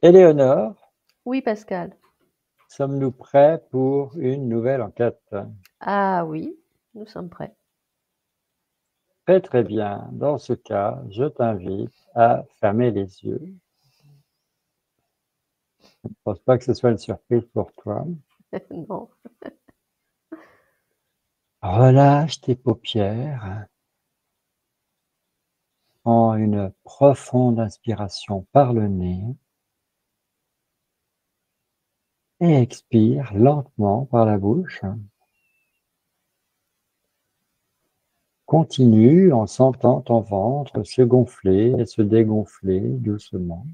Éléonore, Oui, Pascal. sommes-nous prêts pour une nouvelle enquête? Ah oui, nous sommes prêts. Très très bien. Dans ce cas, je t'invite à fermer les yeux. Je ne pense pas que ce soit une surprise pour toi. Non. Relâche tes paupières. Prends une profonde inspiration par le nez et expire lentement par la bouche. Continue en sentant ton ventre se gonfler et se dégonfler doucement.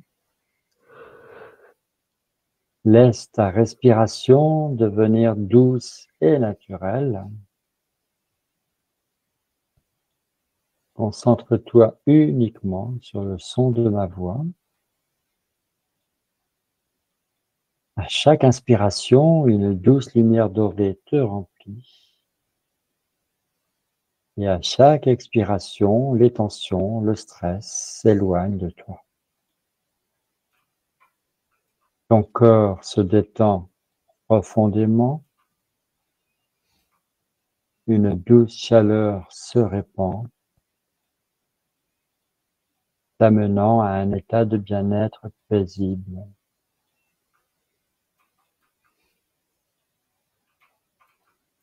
Laisse ta respiration devenir douce et naturelle. Concentre-toi uniquement sur le son de ma voix. À chaque inspiration, une douce lumière dorée te remplit. Et à chaque expiration, les tensions, le stress s'éloignent de toi. Ton corps se détend profondément. Une douce chaleur se répand, t'amenant à un état de bien-être paisible.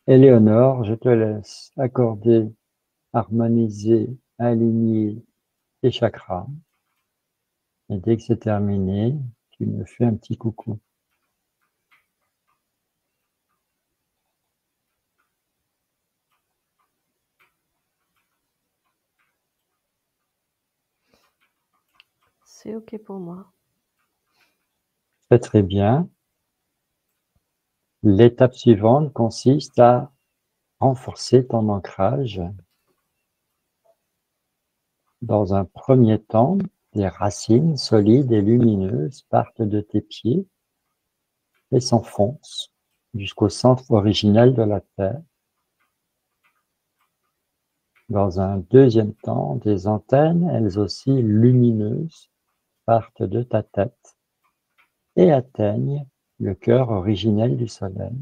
Éléonore, je te laisse accorder, harmoniser, aligner tes chakras. Et dès que c'est terminé, tu me fais un petit coucou. C'est OK pour moi. Très très bien. L'étape suivante consiste à renforcer ton ancrage. Dans un premier temps, des racines solides et lumineuses partent de tes pieds et s'enfoncent jusqu'au centre originel de la Terre. Dans un deuxième temps, des antennes, elles aussi lumineuses, partent de ta tête et atteignent le cœur originel du Soleil.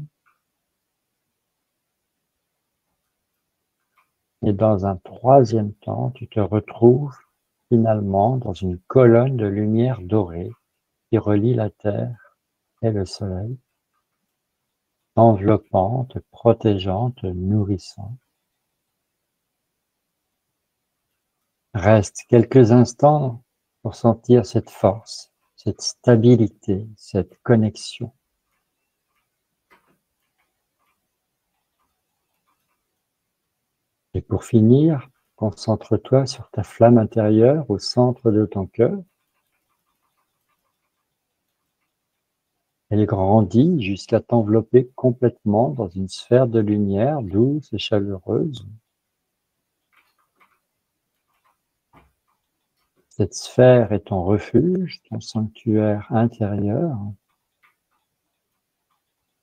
Et dans un troisième temps, tu te retrouves finalement dans une colonne de lumière dorée qui relie la Terre et le Soleil, t'enveloppant, te protégeant, te nourrissant. Reste quelques instants pour sentir cette force, cette stabilité, cette connexion. Et pour finir, concentre-toi sur ta flamme intérieure au centre de ton cœur. Elle grandit jusqu'à t'envelopper complètement dans une sphère de lumière douce et chaleureuse. Cette sphère est ton refuge, ton sanctuaire intérieur.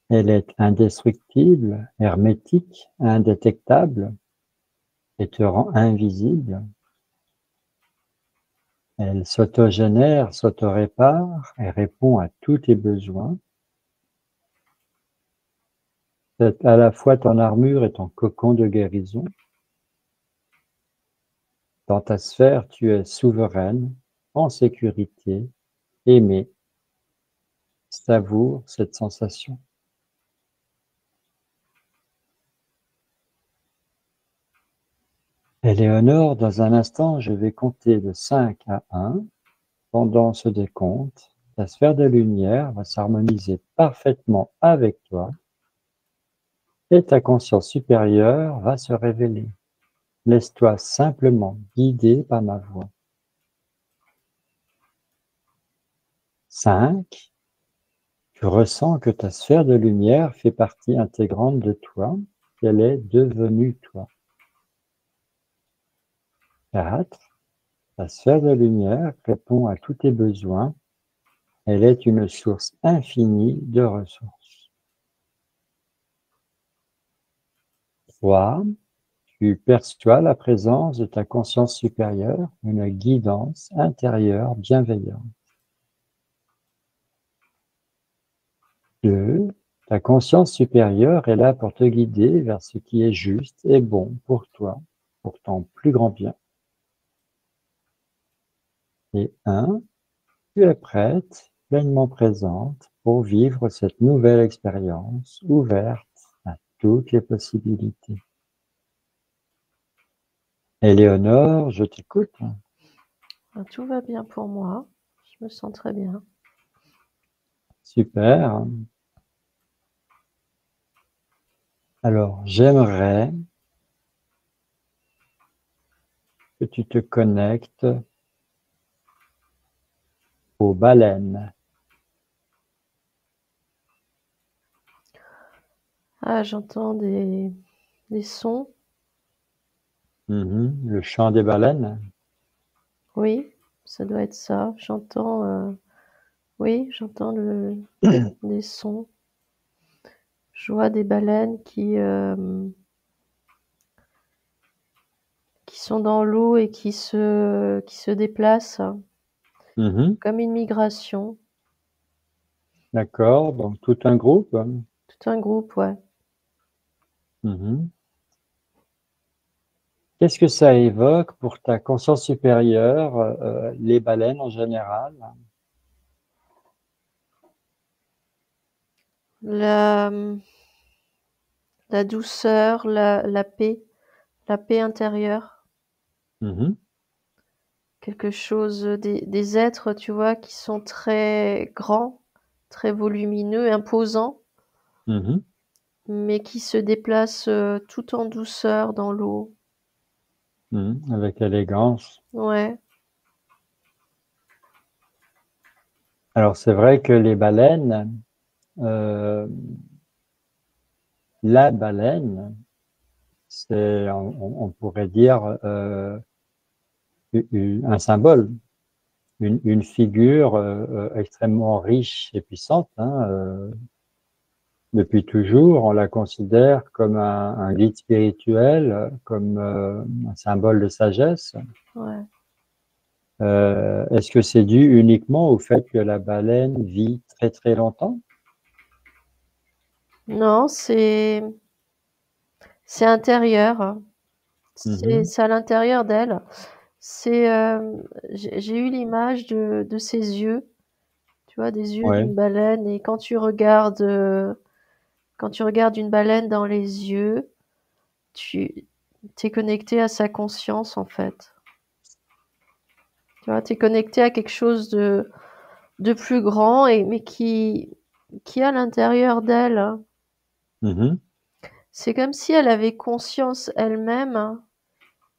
Elle est indestructible, hermétique, indétectable et te rend invisible. Elle s'autogénère, s'autorépare et répond à tous tes besoins. C'est à la fois ton armure et ton cocon de guérison. Dans ta sphère, tu es souveraine, en sécurité, aimée. Savoure cette sensation. Éléonore, dans un instant, je vais compter de 5 à 1. Pendant ce décompte, ta sphère de lumière va s'harmoniser parfaitement avec toi et ta conscience supérieure va se révéler. Laisse-toi simplement guider par ma voix. 5. Tu ressens que ta sphère de lumière fait partie intégrante de toi, qu'elle est devenue toi. 4. Ta sphère de lumière répond à tous tes besoins. Elle est une source infinie de ressources. 3. Tu perçois la présence de ta conscience supérieure, une guidance intérieure bienveillante. 2. Ta conscience supérieure est là pour te guider vers ce qui est juste et bon pour toi, pour ton plus grand bien. Et 1. Tu es prête, pleinement présente pour vivre cette nouvelle expérience ouverte à toutes les possibilités. Éléonore, je t'écoute. Tout va bien pour moi. Je me sens très bien. Super. Alors, j'aimerais que tu te connectes aux baleines. Ah, j'entends des sons. Le chant des baleines. Oui, ça doit être ça. J'entends, oui, j'entends des sons. Je vois des baleines qui sont dans l'eau et qui se déplacent comme une migration. D'accord, donc tout un groupe. Tout un groupe, ouais. Qu'est-ce que ça évoque pour ta conscience supérieure, les baleines en général? La, la douceur, la paix intérieure. Mhm, Quelque chose, des êtres, tu vois, qui sont très grands, très volumineux, imposants, mhm, mais qui se déplacent tout en douceur dans l'eau. avec élégance. Ouais, Alors c'est vrai que les baleines, euh, la baleine, c'est, on pourrait dire, un symbole, une figure extrêmement riche et puissante, hein, depuis toujours, on la considère comme un guide spirituel, comme un symbole de sagesse. ouais. Est-ce que c'est dû uniquement au fait que la baleine vit très très longtemps? Non, c'est intérieur. Mhm. C'est à l'intérieur d'elle. C'est, j'ai eu l'image de ses yeux, tu vois, des yeux Ouais, d'une baleine, et quand tu regardes une baleine dans les yeux, tu es connecté à sa conscience, en fait. Tu vois, tu es connecté à quelque chose de plus grand, mais qui est à l'intérieur d'elle, hein. mhm, C'est comme si elle avait conscience elle-même, hein,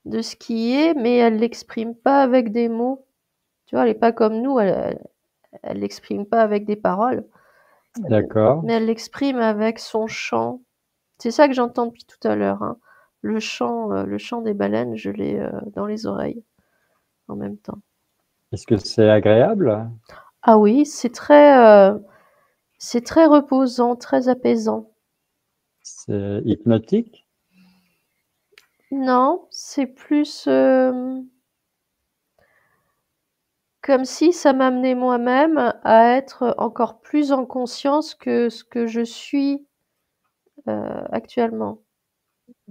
de ce qui est, mais elle l'exprime pas avec des mots. Tu vois, elle est pas comme nous, elle l'exprime pas avec des paroles, d'accord. mais elle l'exprime avec son chant. C'est ça que j'entends depuis tout à l'heure, hein. Le chant des baleines, je l'ai dans les oreilles en même temps. Est-ce que c'est agréable? Ah oui, c'est très reposant, très apaisant. C'est hypnotique? Non, c'est plus comme si ça m'amenait moi-même à être encore plus en conscience que ce que je suis actuellement.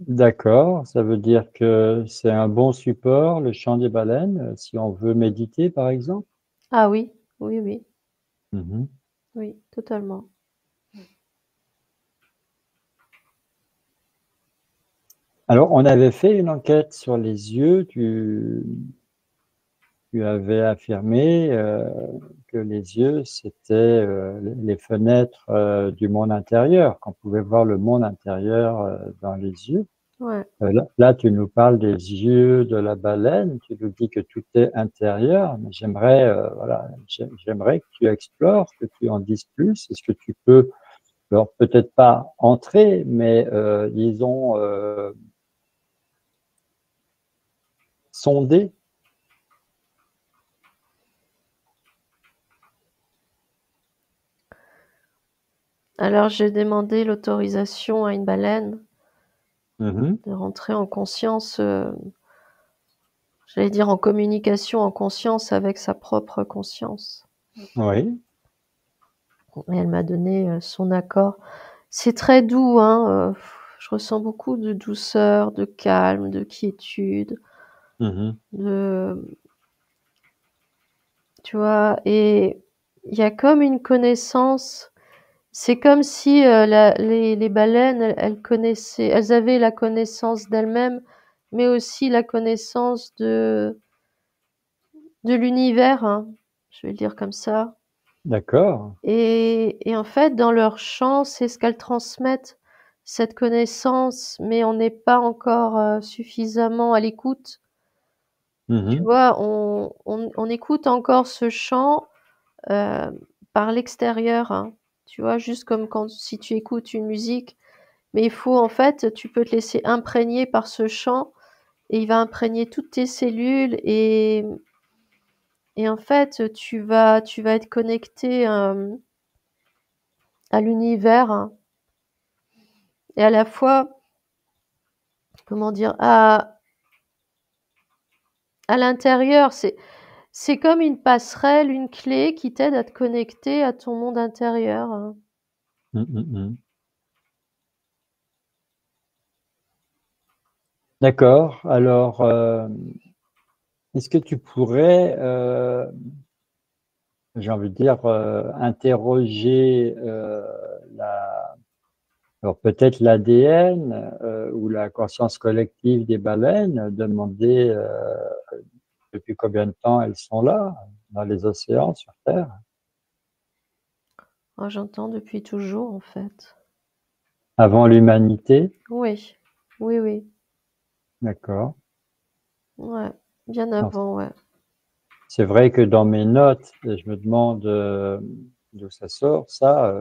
D'accord, ça veut dire que c'est un bon support, le chant des baleines, si on veut méditer, par exemple? Ah oui, oui, oui, Mhm. oui, totalement. Alors, on avait fait une enquête sur les yeux. Tu avais affirmé que les yeux, c'était les fenêtres du monde intérieur, qu'on pouvait voir le monde intérieur dans les yeux. Ouais. Là, tu nous parles des yeux de la baleine, tu nous dis que tout est intérieur, mais j'aimerais voilà, j'aimerais que tu explores, que tu en dises plus. Est-ce que tu peux, alors peut-être pas entrer, mais disons sonder? Alors j'ai demandé l'autorisation à une baleine Mhm. de rentrer en conscience, j'allais dire en communication, en conscience avec sa propre conscience. Oui. Et elle m'a donné son accord. C'est très doux, hein. Je ressens beaucoup de douceur, de calme, de quiétude, Mhm. de, tu vois, et il y a comme une connaissance. C'est comme si les baleines, elles connaissaient, elles avaient la connaissance d'elles-mêmes, mais aussi la connaissance de l'univers, hein, je vais le dire comme ça. D'accord. Et en fait, dans leur chant, c'est ce qu'elles transmettent, cette connaissance, mais on n'est pas encore suffisamment à l'écoute. Tu Mhm. vois, on écoute encore ce chant euh, par l'extérieur, hein. Tu vois, juste comme quand si tu écoutes une musique, mais il faut en fait, tu peux te laisser imprégner par ce chant et il va imprégner toutes tes cellules et en fait, tu vas être connecté à l'univers, hein, et à la fois, comment dire, à l'intérieur. C'est comme une passerelle, une clé qui t'aide à te connecter à ton monde intérieur, hein. Mhm. D'accord. Alors, est-ce que tu pourrais, j'ai envie de dire, interroger alors peut-être l'ADN ou la conscience collective des baleines, demander depuis combien de temps elles sont là, dans les océans, sur Terre, Oh, j'entends depuis toujours, en fait. avant l'humanité. Oui, oui, oui, D'accord. ouais, bien Alors, avant, ouais. c'est vrai que dans mes notes, et je me demande d'où ça sort, ça,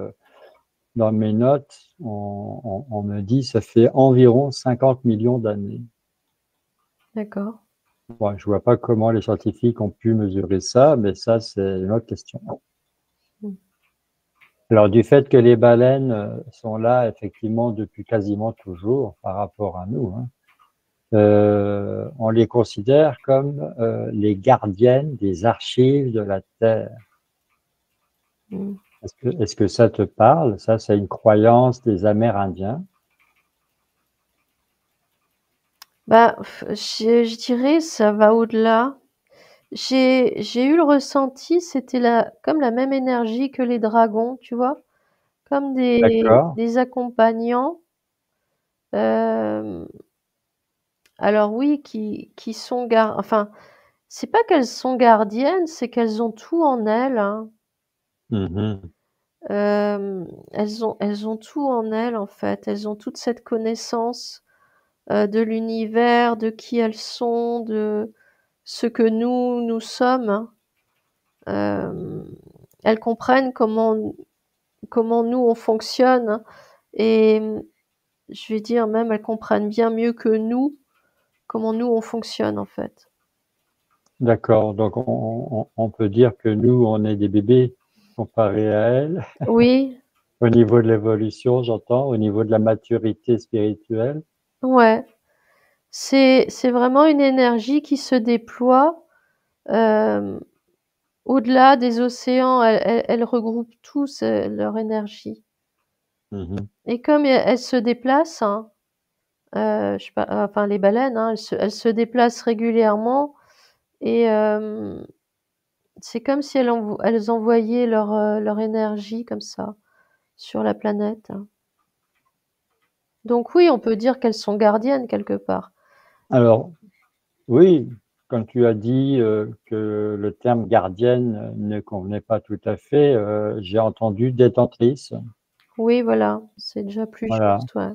dans mes notes, on me dit ça fait environ 50 millions d'années. D'accord. Bon, je vois pas comment les scientifiques ont pu mesurer ça, mais ça, c'est une autre question. Mm. Alors, du fait que les baleines sont là, effectivement, depuis quasiment toujours par rapport à nous, hein, on les considère comme les gardiennes des archives de la Terre. Mm. Est-ce que ça te parle? Ça, c'est une croyance des Amérindiens. Bah, je dirais, ça va au-delà. J'ai eu le ressenti, c'était comme la même énergie que les dragons, tu vois, comme D'accord. des accompagnants. Euh, alors oui, qui sont enfin, c'est pas qu'elles sont gardiennes, c'est qu'elles ont tout en elles, hein. Mhm. Elles ont tout en elles, en fait. Elles ont toute cette connaissance de l'univers, de qui elles sont, de ce que nous sommes, hein. Euh, Elles comprennent comment nous on fonctionne, hein. Et je vais dire même elles comprennent bien mieux que nous comment nous on fonctionne en fait. D'accord. Donc, on peut dire que nous, on est des bébés comparés à elles. Oui, Au niveau de l'évolution, j'entends, au niveau de la maturité spirituelle. ouais. C'est vraiment une énergie qui se déploie euh, au-delà des océans. Elle regroupe tous leur énergie. Mhm. Et comme elles se déplacent, hein, je sais pas, enfin les baleines, hein, elles se déplacent régulièrement et c'est comme si elles envoyaient leur énergie comme ça sur la planète. Donc oui, on peut dire qu'elles sont gardiennes quelque part. Alors, oui, quand tu as dit que le terme gardienne ne convenait pas tout à fait, j'ai entendu détentrice. Oui, voilà, c'est déjà plus Voilà. juste, ouais,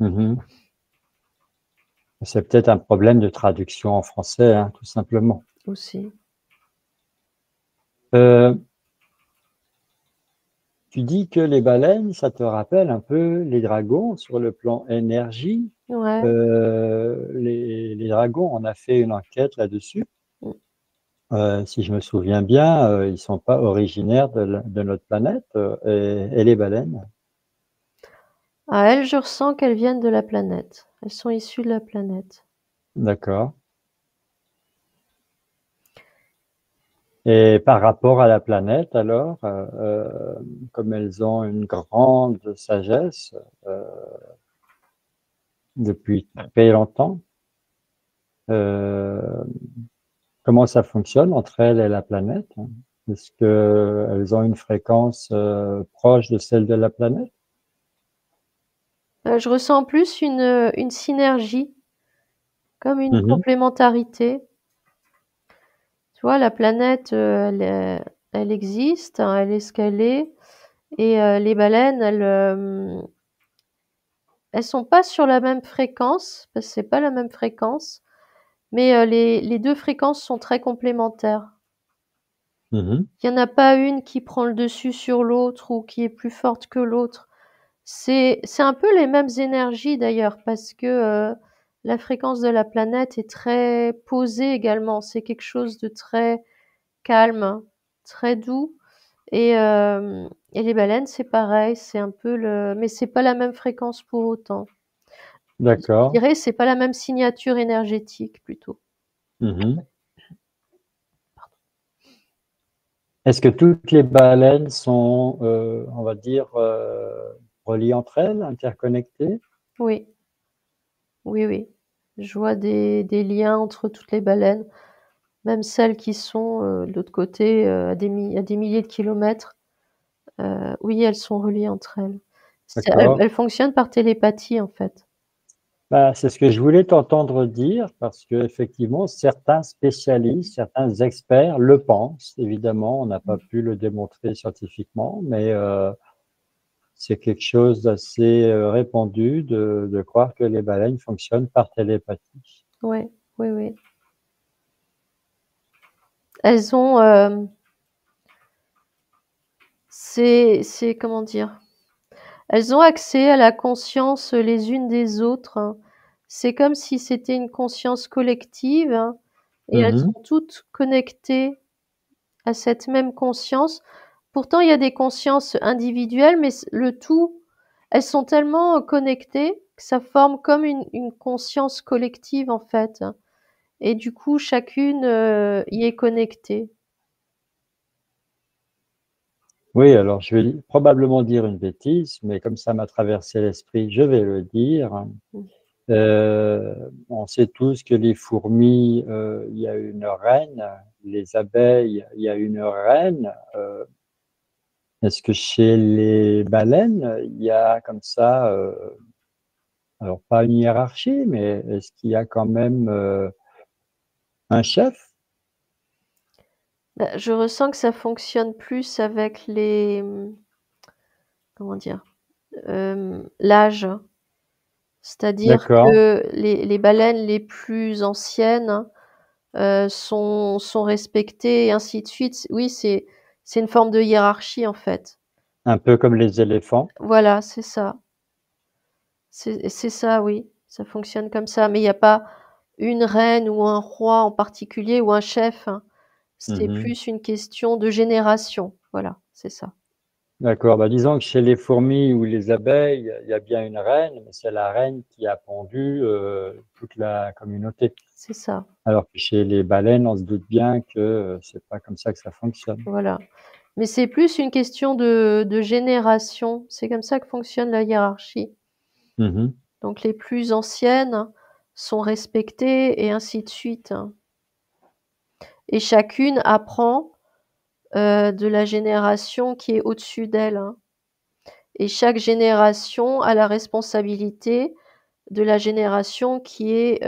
Mhm. C'est peut-être un problème de traduction en français, hein, tout simplement. aussi. Euh, Tu dis que les baleines, ça te rappelle un peu les dragons sur le plan énergie. Ouais. Les dragons, on a fait une enquête là-dessus. Mm. Si je me souviens bien, ils sont pas originaires de notre planète. Et les baleines? Ah, elles, je ressens qu'elles viennent de la planète. Elles sont issues de la planète. D'accord. Et par rapport à la planète, alors, comme elles ont une grande sagesse depuis très longtemps, euh, comment ça fonctionne entre elles et la planète? Est-ce qu'elles ont une fréquence proche de celle de la planète? Je ressens plus une synergie, comme une Mhm, complémentarité. Tu vois, la planète, elle existe, hein, elle est ce qu'elle est, et les baleines, elles sont pas sur la même fréquence, parce que c'est pas la même fréquence, mais les 2 fréquences sont très complémentaires. mhm. Il y en a pas une qui prend le dessus sur l'autre ou qui est plus forte que l'autre. C'est un peu les mêmes énergies d'ailleurs, parce que la fréquence de la planète est très posée également. C'est quelque chose de très calme, très doux, et les baleines, c'est pareil, c'est un peu le mais c'est pas la même fréquence pour autant. Je D'accord. dirais, c'est pas la même signature énergétique plutôt. Mhm. Est-ce que toutes les baleines sont, on va dire, reliées entre elles, interconnectées? Oui, oui, oui. Je vois des liens entre toutes les baleines, même celles qui sont, de l'autre côté, à des milliers de kilomètres. Oui, elles sont reliées entre elles. D'accord. Elles fonctionnent par télépathie, en fait. Bah, c'est ce que je voulais t'entendre dire parce que effectivement, certains spécialistes, certains experts le pensent. Évidemment, on n'a pas pu le démontrer scientifiquement, mais c'est quelque chose d'assez répandu de croire que les baleines fonctionnent par télépathie. Ouais, oui, oui. Elles ont, c'est comment dire? Elles ont accès à la conscience les unes des autres, hein. C'est comme si c'était une conscience collective, hein, et elles Mhm, sont toutes connectées à cette même conscience. Pourtant, il y a des consciences individuelles, mais le tout, elles sont tellement connectées que ça forme comme une conscience collective, en fait. Et du coup, chacune y est connectée. oui, alors je vais probablement dire une bêtise, mais comme ça m'a traversé l'esprit, je vais le dire. On sait tous que les fourmis, il y a une reine, les abeilles, il y a une reine. Est-ce que chez les baleines, il y a comme ça, alors pas une hiérarchie, mais est-ce qu'il y a quand même un chef? Bah, je ressens que ça fonctionne plus avec comment dire? L'âge. C'est-à-dire D'accord, que les baleines les plus anciennes, sont respectées et ainsi de suite. Oui, c'est une forme de hiérarchie, en fait. un peu comme les éléphants. Voilà, c'est ça. C'est ça, oui, ça fonctionne comme ça, mais il y a pas une reine ou un roi en particulier ou un chef, hein. C'est Mhm. plus une question de génération. Voilà, c'est ça. D'accord, bah, disons que chez les fourmis ou les abeilles, il y a bien une reine, mais c'est la reine qui a pondu toute la communauté. C'est ça, Alors que chez les baleines, on se doute bien que c'est pas comme ça que ça fonctionne. voilà. Mais c'est plus une question de génération. C'est comme ça que fonctionne la hiérarchie. Mhm. Donc les plus anciennes sont respectées et ainsi de suite, hein. Et chacune apprend, de la génération qui est au-dessus d'elle, hein. Et chaque génération a la responsabilité de la génération qui est,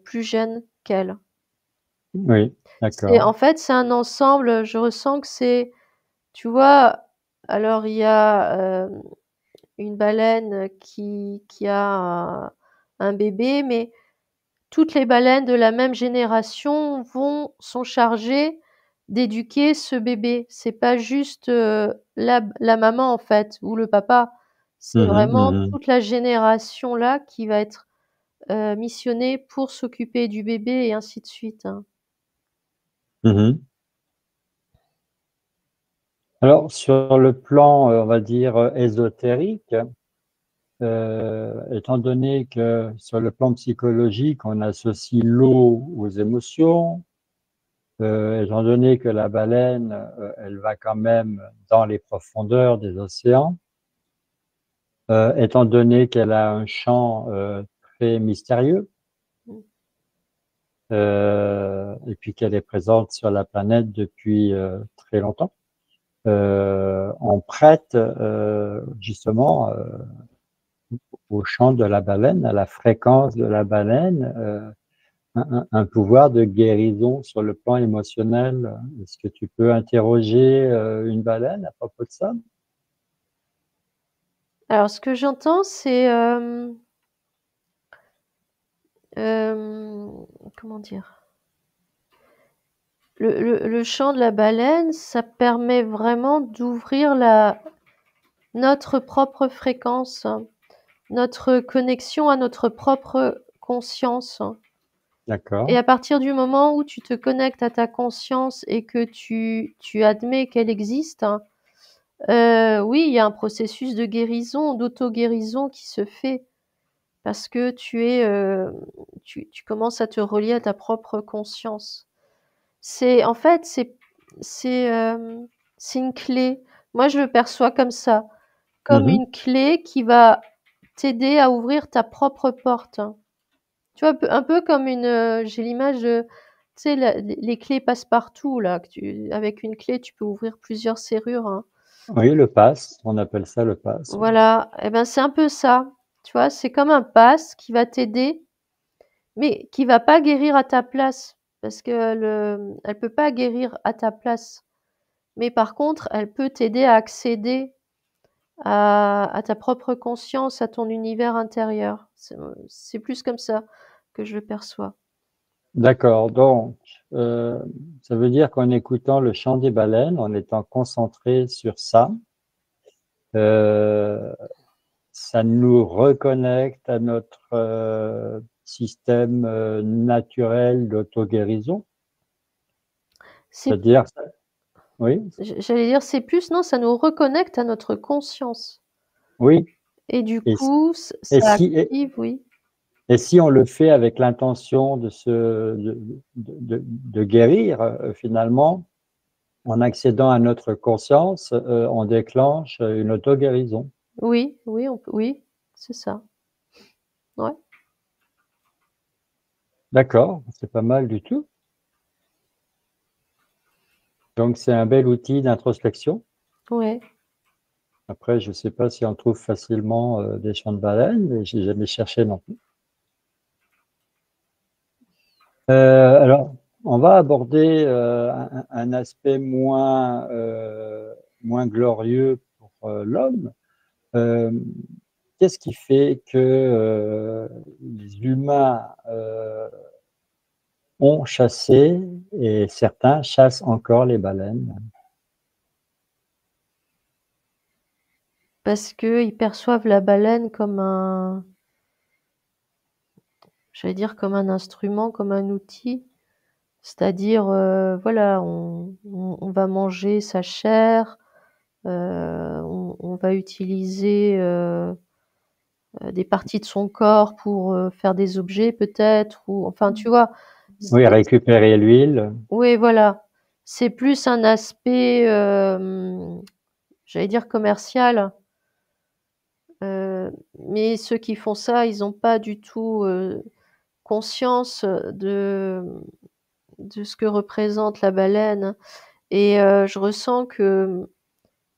plus jeune qu'elle. Oui, C'est d'accord. en fait, c'est un ensemble, je ressens que c'est tu vois? Alors il y a, une baleine qui a un bébé, mais toutes les baleines de la même génération sont chargées d'éduquer ce bébé. C'est pas juste, la maman, en fait, ou le papa. C'est Mhm, vraiment mhm, toute la génération là qui va être, missionnée pour s'occuper du bébé et ainsi de suite, hein. mhm. Alors, sur le plan, on va dire, ésotérique, étant donné que sur le plan psychologique, on associe l'eau aux émotions, étant donné que la baleine, elle va quand même dans les profondeurs des océans, étant donné qu'elle a un chant très mystérieux, Mmh. et puis qu'elle est présente sur la planète depuis très longtemps, on prête justement au chant de la baleine, à la fréquence de la baleine, un pouvoir de guérison sur le plan émotionnel. Est-ce que tu peux interroger une baleine à propos de ça? Alors ce que j'entends, c'est, comment dire? Le chant de la baleine, ça permet vraiment d'ouvrir notre propre fréquence, notre connexion à notre propre conscience. Et D'accord, à partir du moment où tu te connectes à ta conscience et que tu admets qu'elle existe, oui, il y a un processus de guérison, d'auto-guérison qui se fait parce que tu commences à te relier à ta propre conscience. C'est en fait, c'est, c'est une clé. Moi, je le perçois comme ça, comme mhm, une clé qui va t'aider à ouvrir ta propre porte. Tu vois? Un peu comme j'ai l'image de, tu sais, les clés passe-partout là, que tu avec une clé, tu peux ouvrir plusieurs serrures, hein. oui, le pass, on appelle ça le pass, oui. Voilà, et ben, c'est un peu ça, tu vois? C'est comme un pass qui va t'aider, mais qui va pas guérir à ta place parce elle peut pas guérir à ta place. Mais par contre, elle peut t'aider à accéder à ta propre conscience, à ton univers intérieur. C'est plus comme ça que je le perçois. D'accord, donc ça veut dire qu'en écoutant le chant des baleines, en étant concentré sur ça, euh, ça nous reconnecte à notre système naturel d'auto-guérison. C'est C'est-à-dire, oui, J'allais dire c'est plus non, ça nous reconnecte à notre conscience oui, et du et, coup, et ça si, active, oui. et si on le fait avec l'intention de guérir, finalement, en accédant à notre conscience, on déclenche une auto-guérison. Oui, oui, oui, c'est ça. Ouais, D'accord, c'est pas mal du tout. Donc c'est un bel outil d'introspection. ouais. Après, je ne sais pas si on trouve facilement des chants de baleines, mais j'ai jamais cherché non plus. Alors, on va aborder un aspect moins glorieux pour l'homme. Euh, Qu'est-ce qui fait que les humains ont chassé et certains chassent encore les baleines? Parce qu'ils perçoivent la baleine comme j'allais dire comme un instrument, comme un outil. C'est-à-dire, voilà, on va manger sa chair, on va utiliser, des parties de son corps pour, faire des objets peut-être ou enfin, tu vois? Oui, C'est récupérer l'huile. Oui, voilà. C'est plus un aspect, j'allais dire commercial, mais ceux qui font ça, ils ont pas du tout, conscience, de ce que représente la baleine et je ressens que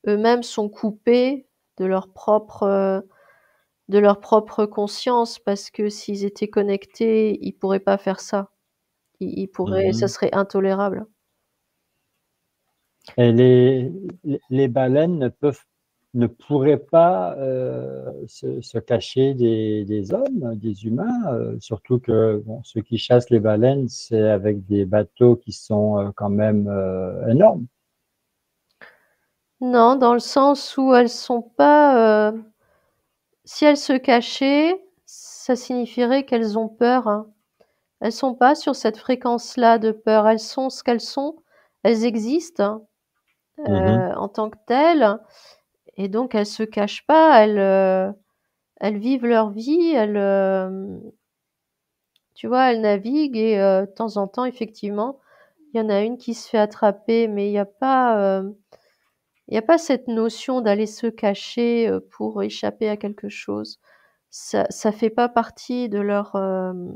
eux-mêmes sont coupés de de leur propre conscience parce que s'ils étaient connectés, ils pourraient pas faire ça. Ils pourraient Ça Mhm. serait intolérable. Et les baleines ne pourraient pas se cacher des hommes, des humains, surtout que bon, ceux qui chassent les baleines, c'est avec des bateaux qui sont quand même énormes. Non, dans le sens où elles sont pas, si elles se cachaient, ça signifierait qu'elles ont peur, hein. Elles sont pas sur cette fréquence-là de peur. Elles sont ce qu'elles sont. Elles existent, Mhm. en tant que telles et donc elles se cachent pas. Elles vivent leur vie. Tu vois, elles naviguent et de temps en temps, effectivement, il y en a une qui se fait attraper, mais il y a pas cette notion d'aller se cacher, pour échapper à quelque chose. Ça fait pas partie de leur, hem,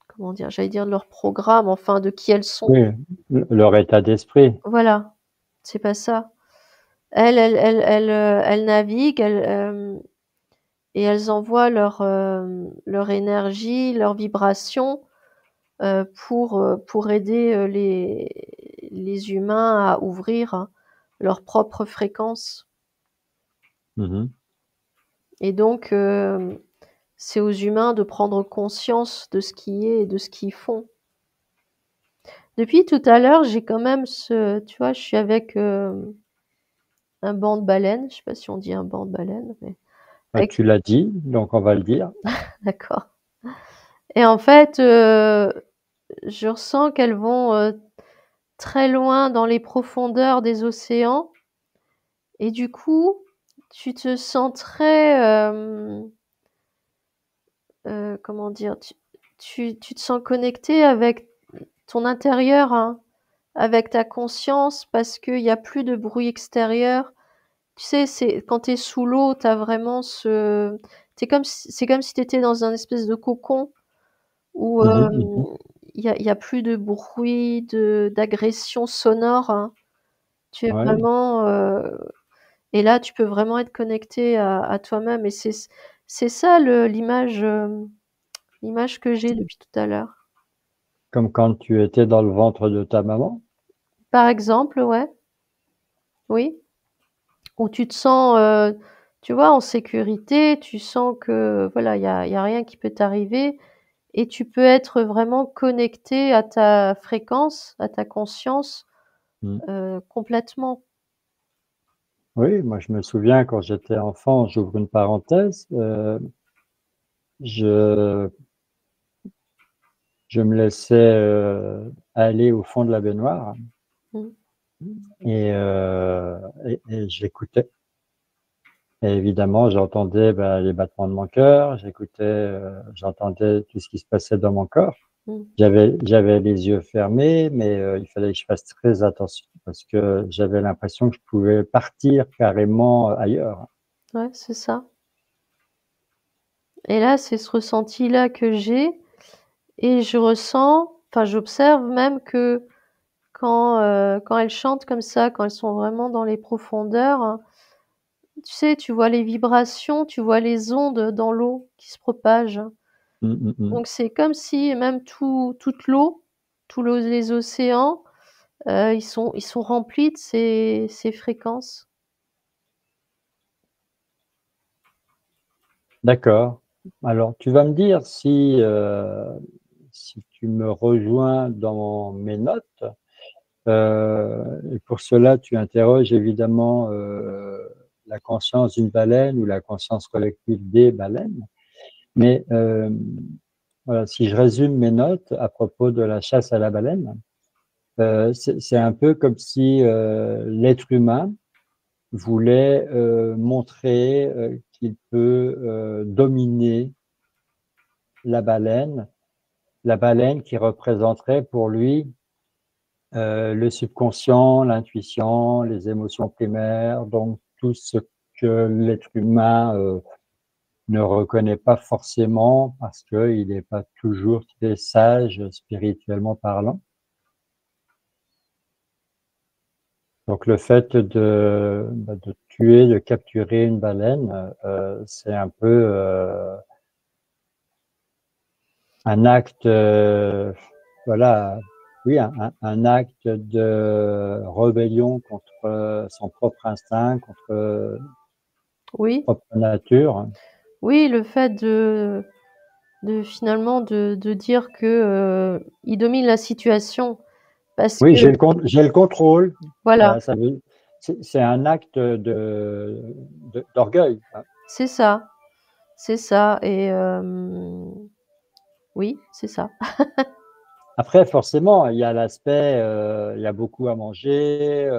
comment dire? J'allais dire de leur programme, enfin de qui elles sont. Oui, leur état d'esprit. Voilà, c'est pas ça. Elles naviguent, et elles envoient leur énergie, leur vibration, pour aider, les humains à ouvrir leur propre fréquence. Mhm. Et donc, c'est aux humains de prendre conscience de ce qui est et de ce qu'ils font. Depuis tout à l'heure, j'ai quand même tu vois, je suis avec, un banc de baleines, je sais pas si on dit un banc de baleines, mais avec Tu l'as dit, donc on va le dire. d'accord. Et en fait, je ressens qu'elles vont, très loin dans les profondeurs des océans et du coup, tu te sens très, comment dire? Tu te sens connecté avec ton intérieur, hein, avec ta conscience parce qu'il y a plus de bruit extérieur. Tu sais, c'est quand tu es sous l'eau, tu as vraiment c'est comme si tu étais dans un espèce de cocon où, Mhm, mhm. il y a plus de bruit, d'agression sonore, hein. Tu es Ouais, vraiment, et là, tu peux vraiment être connecté à toi-même et c'est ça l'image que j'ai depuis tout à l'heure. comme quand tu étais dans le ventre de ta maman. Par exemple, ouais, oui, où tu te sens, tu vois, en sécurité, tu sens que, voilà, il y a rien qui peut t'arriver et tu peux être vraiment connecté à ta fréquence, à ta conscience, Mm. complètement. Oui, moi je me souviens quand j'étais enfant, j'ouvre une parenthèse, je, je me laissais aller au fond de la baignoire Mmh. et j'écoutais. Et évidemment, j'entendais les battements de mon cœur, j'entendais tout ce qui se passait dans mon corps. Mmh. J'avais les yeux fermés, mais il fallait que je fasse très attention parce que j'avais l'impression que je pouvais partir carrément ailleurs. Ouais, c'est ça et là, c'est ce ressenti-là que j'ai et je ressens, enfin, j'observe même que quand elles chantent comme ça, quand elles sont vraiment dans les profondeurs, hein, tu sais, tu vois les vibrations, tu vois les ondes dans l'eau qui se propagent. Mm, mm, mm. Donc c'est comme si même toute l'eau, tous les océans, ils sont remplis de ces fréquences. D'accord. Alors, tu vas me dire si tu me rejoins dans mes notes. Et pour cela, tu interroges évidemment la conscience d'une baleine ou la conscience collective des baleines. Mais voilà, si je résume mes notes à propos de la chasse à la baleine, c'est un peu comme si l'être humain voulait montrer qu'il peut dominer la baleine qui représenterait pour lui le subconscient, l'intuition, les émotions primaires, donc tout ce que l'être humain ne reconnaît pas forcément parce qu'il n'est pas toujours très sage spirituellement parlant. Donc le fait de tuer, de capturer une baleine, c'est un peu un acte, voilà, oui, un acte de rébellion contre son propre instinct, contre Oui, propre nature. oui, le fait finalement de dire que, ils dominent la situation parce Oui, que j'ai le contrôle. voilà, Voilà, c'est un acte d'orgueil, hein. c'est ça, c'est ça et oui, c'est ça. Après, forcément, il y a l'aspect, il y a beaucoup à manger,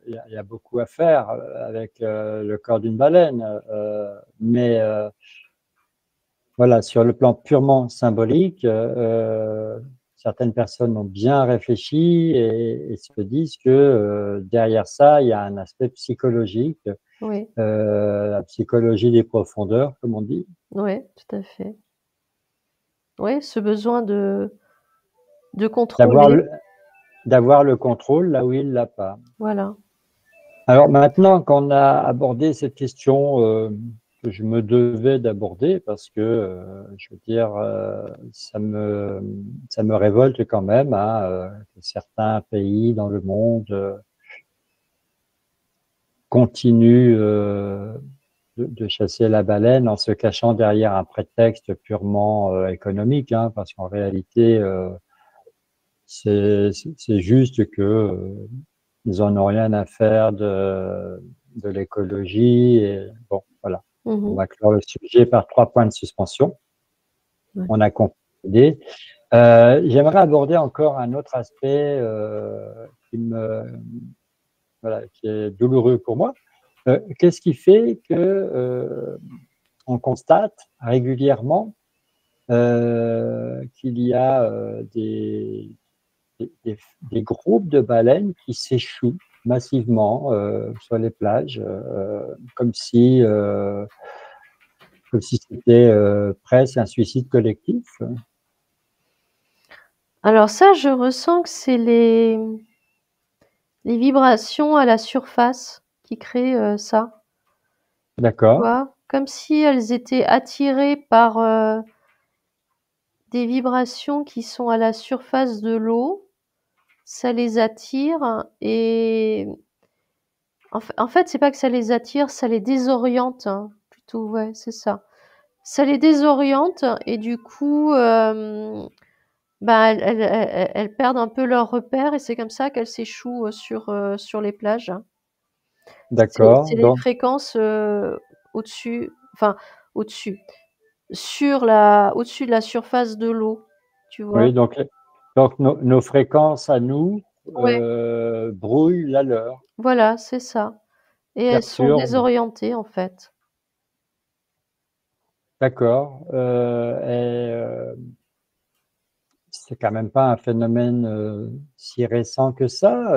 il y a beaucoup à faire avec le corps d'une baleine. Mais voilà, sur le plan purement symbolique, certaines personnes ont bien réfléchi et se disent que derrière ça, il y a un aspect psychologique, Oui, la psychologie des profondeurs, comme on dit. oui, tout à fait. Oui, ce besoin de D'avoir contrôler, le, d'avoir le contrôle là où il l'a pas. voilà. Alors maintenant qu'on a abordé cette question que je me devais d'aborder, parce que je veux dire, ça me révolte quand même hein, que certains pays dans le monde continuent de chasser la baleine en se cachant derrière un prétexte purement économique, hein, parce qu'en réalité, c'est juste que ils en ont rien à faire de l'écologie. Et bon, voilà. On Mmh. va clore le sujet par 3 points de suspension. Ouais. On a compris l'idée. J'aimerais aborder encore un autre aspect voilà, qui est douloureux pour moi. Qu'est-ce qui fait que on constate régulièrement qu'il y a des groupes de baleines qui s'échouent massivement sur les plages, comme si c'était presque un suicide collectif. Alors ça, je ressens que c'est les vibrations à la surface qui créent, ça. Tu D'accord, vois? Comme si elles étaient attirées par, des vibrations qui sont à la surface de l'eau. Ça les attire et en fait, c'est pas que ça les attire, ça les désoriente, hein, plutôt, ouais, c'est ça. Ça les désoriente et du coup, bah, elles perdent un peu leurs repères et c'est comme ça qu'elles s'échouent, sur les plages. C'est d'accord. les Donc, fréquences, au-dessus, enfin au-dessus, sur la au-dessus de la surface de l'eau, tu vois? oui, donc nos fréquences à nous Ouais, brouillent la leur, voilà, c'est ça et elles sont perturbent. désorientées, en fait. D'accord. C'est quand même pas un phénomène si récent que ça.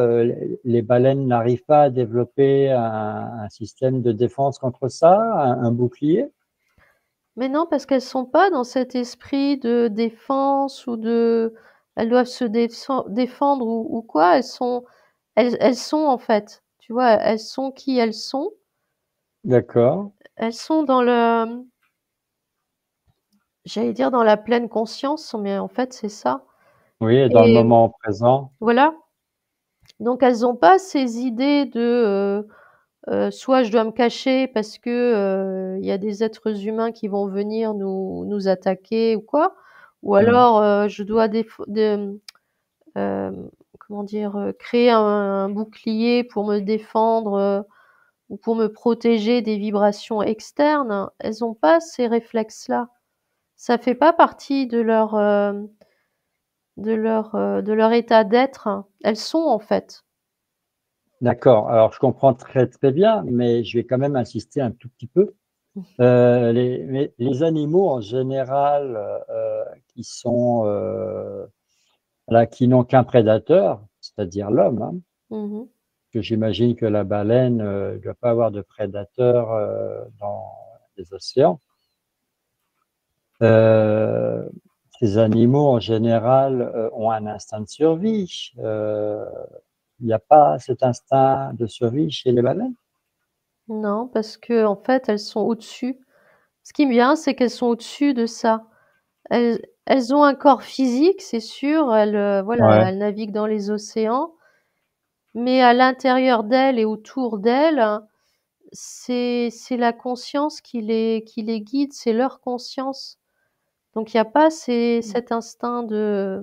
Les baleines n'arrivent pas à développer un système de défense contre ça, un bouclier? Mais non, parce qu'elles sont pas dans cet esprit de défense ou de elles doivent se défendre ou quoi. Elles sont, en fait, tu vois? Elles sont qui elles sont. D'accord. Elles sont dans le j'allais dire dans la pleine conscience, mais en fait, c'est ça Oui, et dans le et moment présent. voilà. Donc elles ont pas ces idées de, soit je dois me cacher parce que, il y a des êtres humains qui vont venir nous attaquer ou quoi, ou Hmm. alors, je dois comment dire? Créer un bouclier pour me défendre, ou pour me protéger des vibrations externes. Elles ont pas ces réflexes-là. Ça fait pas partie de leur état d'être. Elles sont, en fait. D'accord. Alors, je comprends très, très bien, mais je vais quand même insister un tout petit peu. Les animaux, en général, qui sont, là, qui n'ont qu'un prédateur, c'est-à-dire l'homme, hein, Mmh mh. que j'imagine que la baleine ne doit pas avoir de prédateur dans les océans. Euh, Ces animaux, en général, ont un instinct de survie. Il n'y a pas cet instinct de survie chez les baleines? Non, parce qu'en fait, elles sont au-dessus. Ce qui est bien, c'est qu'elles sont au-dessus de ça. Elles ont un corps physique, c'est sûr, voilà, Ouais, elles naviguent dans les océans, mais à l'intérieur d'elles et autour d'elles, c'est la conscience qui les guide, c'est leur conscience. Donc il y a pas cet instinct de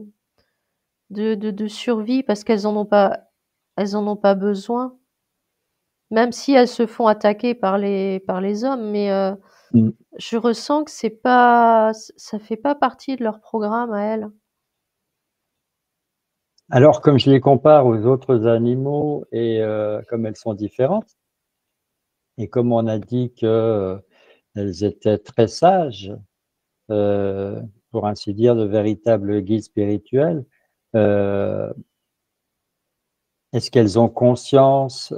survie parce qu'elles en ont pas besoin, même si elles se font attaquer par les hommes, mais mm. je ressens que c'est pas ça fait pas partie de leur programme à elles. Alors, comme je les compare aux autres animaux et comme elles sont différentes, et comme on a dit que elles étaient très sages, pour ainsi dire, de véritables guides spirituels. Euh, Est-ce qu'elles ont conscience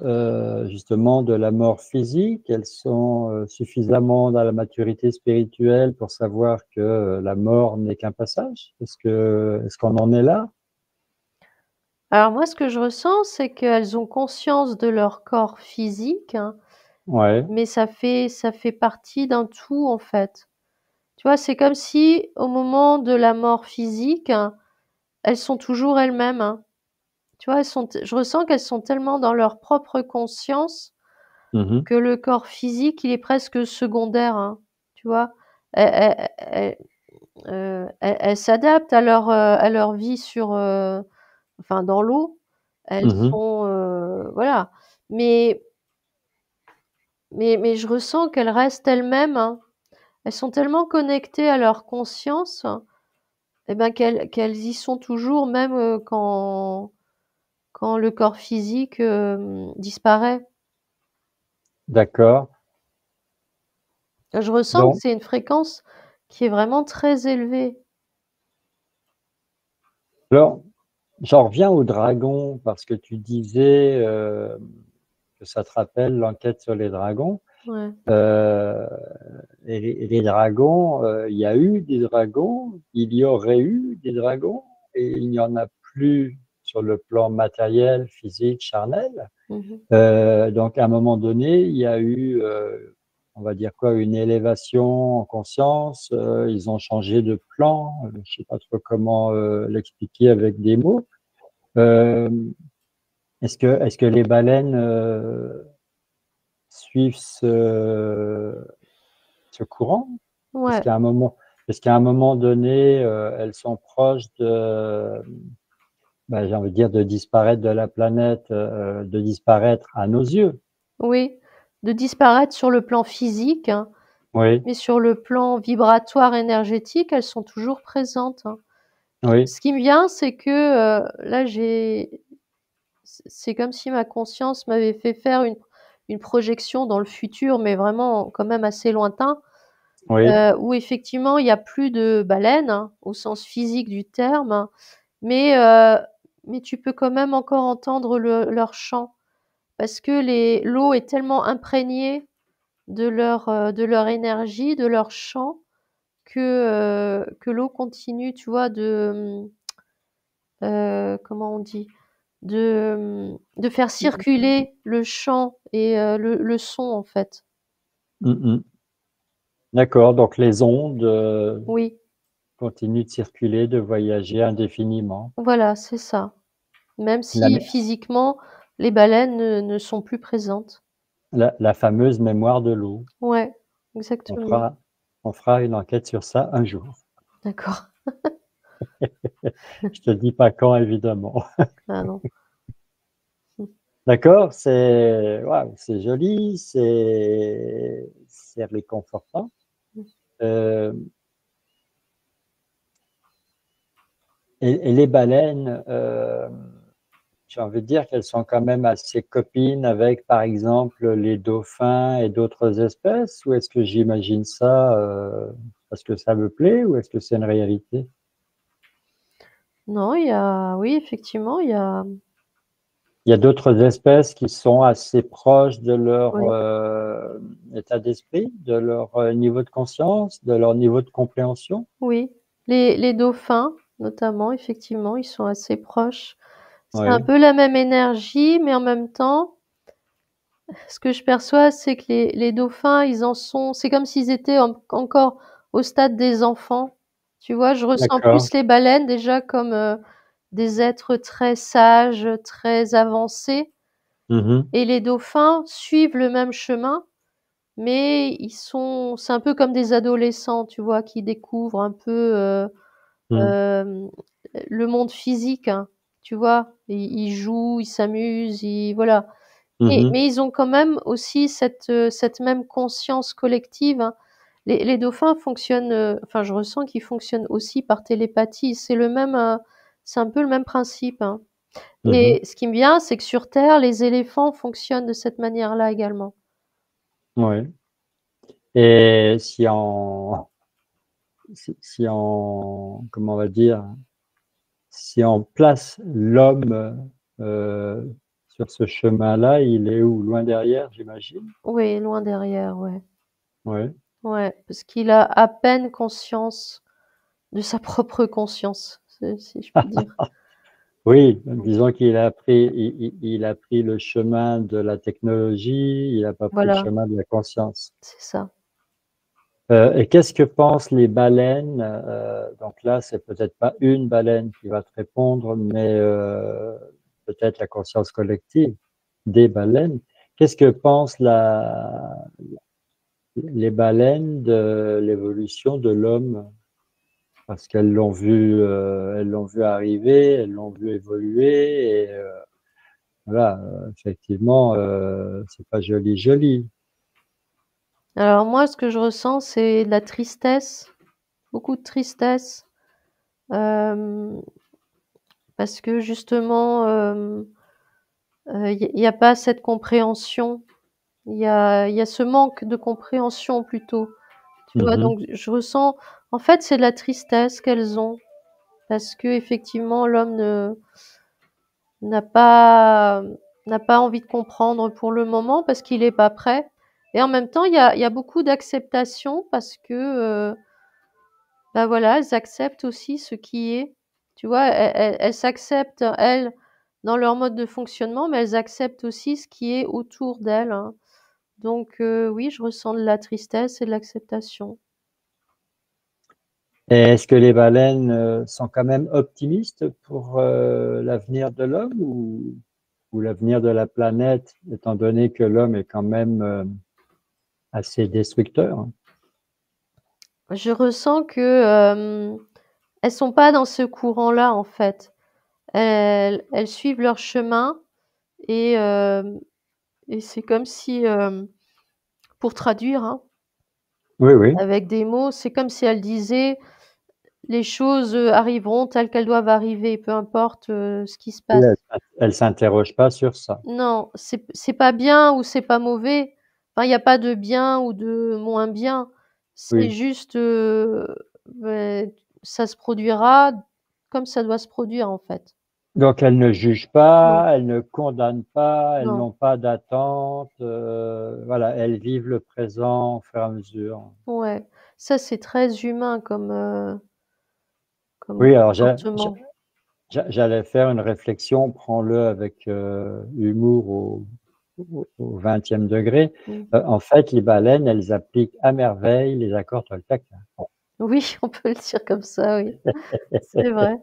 justement de la mort physique? Elles sont suffisamment dans la maturité spirituelle pour savoir que la mort n'est qu'un passage? Est-ce qu'on en est là? Alors moi, ce que je ressens, c'est qu'elles ont conscience de leur corps physique, hein, Ouais. mais ça fait partie d'un tout, en fait. Tu vois, c'est comme si au moment de la mort physique, hein, elles sont toujours elles-mêmes, hein. Tu vois, je ressens qu'elles sont tellement dans leur propre conscience Mhm. que le corps physique, il est presque secondaire, hein. Tu vois, elles s'adaptent à leur vie enfin, dans l'eau. Elles Mhm. sont, voilà. Mais, mais je ressens qu'elles restent elles-mêmes, hein. Elles sont tellement connectées à leur conscience, eh ben, qu'elles y sont toujours, même quand le corps physique disparaît. D'accord. Je ressens que Donc, c'est une fréquence qui est vraiment très élevée. alors, j'en reviens au dragon parce que tu disais que ça te rappelle l'enquête sur les dragons. Ouais. Euh, et les dragons, il y a eu des dragons, il y aurait eu des dragons, et il n'y en a plus sur le plan matériel, physique, charnel. Mmh. Donc, à un moment donné, il y a eu, on va dire quoi, une élévation en conscience. Ils ont changé de plan. Je ne sais pas trop comment l'expliquer avec des mots. Euh, est-ce que les baleines suivent ce courant? Est-ce Ouais. qu'à un moment, est-ce qu'à un moment donné, elles sont proches j'ai envie de dire, de disparaître de la planète, de disparaître à nos yeux? Oui, de disparaître sur le plan physique, hein, Oui, mais sur le plan vibratoire énergétique, elles sont toujours présentes, hein. oui, Ce qui me vient, c'est que, là, c'est comme si ma conscience m'avait fait faire une projection dans le futur, mais vraiment quand même assez lointain, oui. où effectivement il y a plus de baleines, hein, au sens physique du terme, hein, mais tu peux quand même encore entendre leur chant parce que l'eau est tellement imprégnée de leur énergie, de leur chant que l'eau continue, tu vois, comment on dit? De faire circuler le chant et le son, en fait. Mhm. D'accord, donc les ondes Oui, continuent de circuler, de voyager indéfiniment. voilà, c'est ça. Même La, si physiquement, les baleines ne sont plus présentes. la fameuse mémoire de l'eau. Ouais, On exactement. fera, on fera une enquête sur ça un jour. D'accord. Je te dis pas quand, évidemment. Ah non. D'accord, c'est waouh, c'est joli, c'est réconfortant. Euh, et les baleines, j'ai envie de dire qu'elles sont quand même assez copines avec, par exemple, les dauphins et d'autres espèces, ou est-ce que j'imagine ça parce que ça me plaît, ou est-ce que c'est une réalité? Non, il y a oui, effectivement, il y a Il y a d'autres espèces qui sont assez proches de leur oui, état d'esprit, de leur niveau de conscience, de leur niveau de compréhension. oui. Les dauphins, notamment, effectivement, ils sont assez proches. C'est un Oui, peu la même énergie, mais en même temps, ce que je perçois, c'est que les dauphins, ils en sont c'est comme s'ils étaient encore au stade des enfants. Tu vois? Je ressens d'accord. plus les baleines déjà comme, des êtres très sages, très avancés Mhm, et les dauphins suivent le même chemin, mais c'est un peu comme des adolescents, tu vois? Qui découvrent un peu, mhm, hem, le monde physique, hein, tu vois? Ils jouent, ils s'amusent, ils voilà. mhm, Mais ils ont quand même aussi cette même conscience collective, hein. Les dauphins fonctionnent, enfin je ressens qu'ils fonctionnent aussi par télépathie. C'est un peu le même principe, hein. mhm. Et ce qui me vient, c'est que sur terre, les éléphants fonctionnent de cette manière-là également. Oui. Et si on, si on, comment on va dire, si on place l'homme sur ce chemin-là, il est où? Loin derrière, j'imagine? Oui, loin derrière, ouais. Ouais. Ouais, parce qu'il a à peine conscience de sa propre conscience, si je puis dire. Oui, disons qu'il a pris, il a pris le chemin de la technologie, il n'a pas pris le Voilà, chemin de la conscience. c'est ça. Et qu'est-ce que pensent les baleines? Donc là, c'est peut-être pas une baleine qui va te répondre, mais peut-être la conscience collective des baleines. Qu'est-ce que pensent les baleines de l'évolution de l'homme? Parce elles l'ont vu arriver, elles l'ont vu évoluer, et voilà, effectivement, c'est pas joli, joli. Alors moi, ce que je ressens, c'est de la tristesse, beaucoup de tristesse, hem, parce que justement, il y a pas cette compréhension. Il y a ce manque de compréhension plutôt, tu vois? Mhm, Donc je ressens en fait, c'est de la tristesse qu'elles ont parce qu'effectivement l'homme ne n'a pas n'a pas envie de comprendre pour le moment parce qu'il est pas prêt et en même temps, il y a beaucoup d'acceptation parce que, bah, voilà, elles acceptent aussi ce qui est. Tu vois? Elles s'acceptent, elles, dans leur mode de fonctionnement, mais elles acceptent aussi ce qui est autour d'elles, hein. Donc oui, je ressens de la tristesse et de l'acceptation. et est-ce que les baleines sont quand même optimistes pour l'avenir de l'homme, ou l'avenir de la planète, étant donné que l'homme est quand même assez destructeur? Je ressens que, elles sont pas dans ce courant-là, en fait. Elles suivent leur chemin et c'est comme si, pour traduire, hein, Oui, oui. avec des mots, c'est comme si elles disaient: «Les choses, arriveront telles qu'elles doivent arriver, peu importe, ce qui se Oui, passe». elle s'interroge pas sur ça. Non, c'est pas bien ou c'est pas mauvais. Enfin, il y a pas de bien ou de moins bien. C'est Oui. juste, beh, ça se produira comme ça doit se produire, en fait. Donc elles ne jugent Non, pas, elles ne condamnent pas, elles non, n'ont pas d'attente, voilà, elles vivent le présent au fur et à mesure. ouais. Ça, c'est très humain comme Oui, alors comportement. j'allais faire une réflexion, prends-le avec humour au 20e degré. Mmh. En fait, les baleines, elles appliquent à merveille les accords Toltec. Bon. Oui, on peut le dire comme ça, oui. C'est vrai,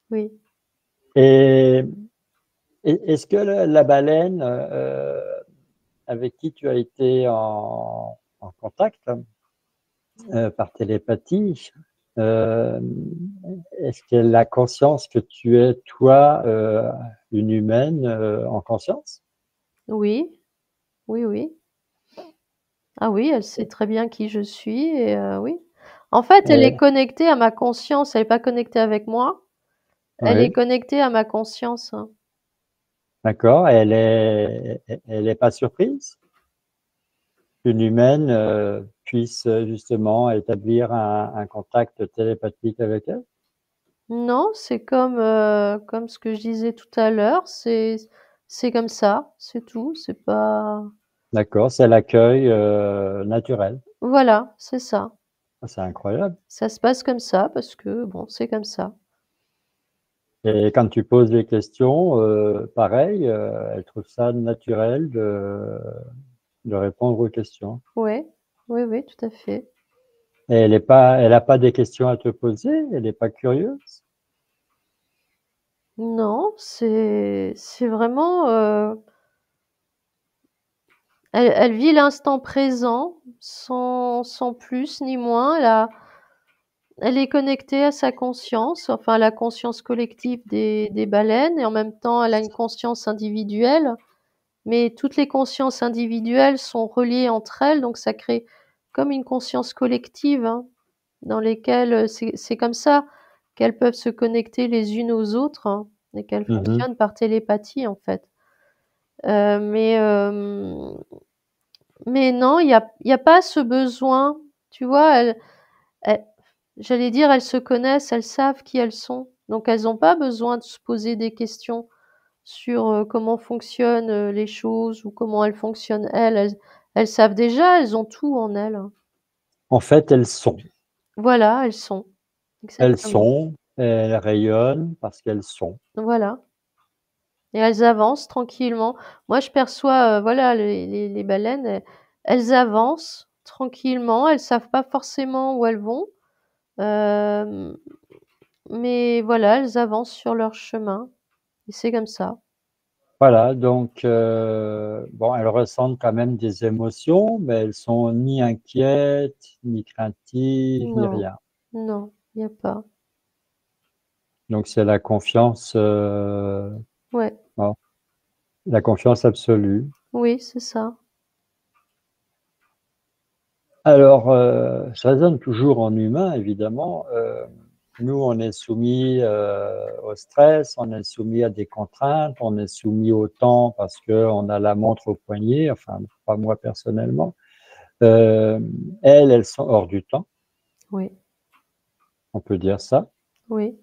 oui. Et, est-ce que la baleine avec qui tu as été en contact par télépathie, euh, est-ce qu'elle a conscience que tu es, toi, une humaine en conscience? Oui, oui, oui. Ah oui, elle sait très bien qui je suis et oui. En fait, elle est Et- connectée à ma conscience, elle est pas connectée avec moi. Elle est oui, connectée à ma conscience, hein. d'accord. Elle est pas surprise qu'une humaine puisse justement établir un contact télépathique avec elle? Non, c'est comme ce que je disais tout à l'heure, c'est comme ça, c'est tout, c'est pas D'accord, c'est l'accueil naturel. voilà, c'est ça. Ah, c'est incroyable. Ça se passe comme ça parce que bon, c'est comme ça. Et quand tu poses des questions, pareil, elle trouve ça naturel de répondre aux questions. Ouais, oui, oui, tout à fait. Et elle a pas des questions à te poser, elle n'est pas curieuse. Non, c'est vraiment, elle vit l'instant présent sans plus ni moins. Elle est connectée à sa conscience, enfin à la conscience collective des baleines et en même temps elle a une conscience individuelle. Mais toutes les consciences individuelles sont reliées entre elles, donc ça crée comme une conscience collective, hein, dans lesquelles, c'est comme ça qu'elles peuvent se connecter les unes aux autres, hein, et qu'elles Mhm. fonctionnent par télépathie, en fait. Mais non, il y a pas ce besoin. Tu vois, j'allais dire, elles se connaissent, elles savent qui elles sont. Donc elles n'ont pas besoin de se poser des questions sur comment fonctionnent les choses ou comment elles fonctionnent elles. Elles savent déjà, elles ont tout en elles. En fait, elles sont. Voilà, elles sont. Elles Exactement. sont, elles rayonnent parce qu'elles sont. Voilà. Et elles avancent tranquillement. Moi, je perçois, voilà, les baleines, elles avancent tranquillement. Elles savent pas forcément où elles vont. Euh, mais voilà, elles avancent sur leur chemin. Et c'est comme ça. Voilà, donc, bon, elles ressentent quand même des émotions, mais elles sont ni inquiètes, ni craintives, ni Non, rien. non, il n'y a pas. Donc, c'est la confiance, Ouais, bon, la confiance absolue. oui, c'est ça. Alors, je raisonne toujours en humain, évidemment. Nous, on est soumis au stress, on est soumis à des contraintes, on est soumis au temps parce qu'on a la montre au poignet, enfin, pas moi personnellement. Euh, elles sont hors du temps, Oui, on peut dire ça. oui,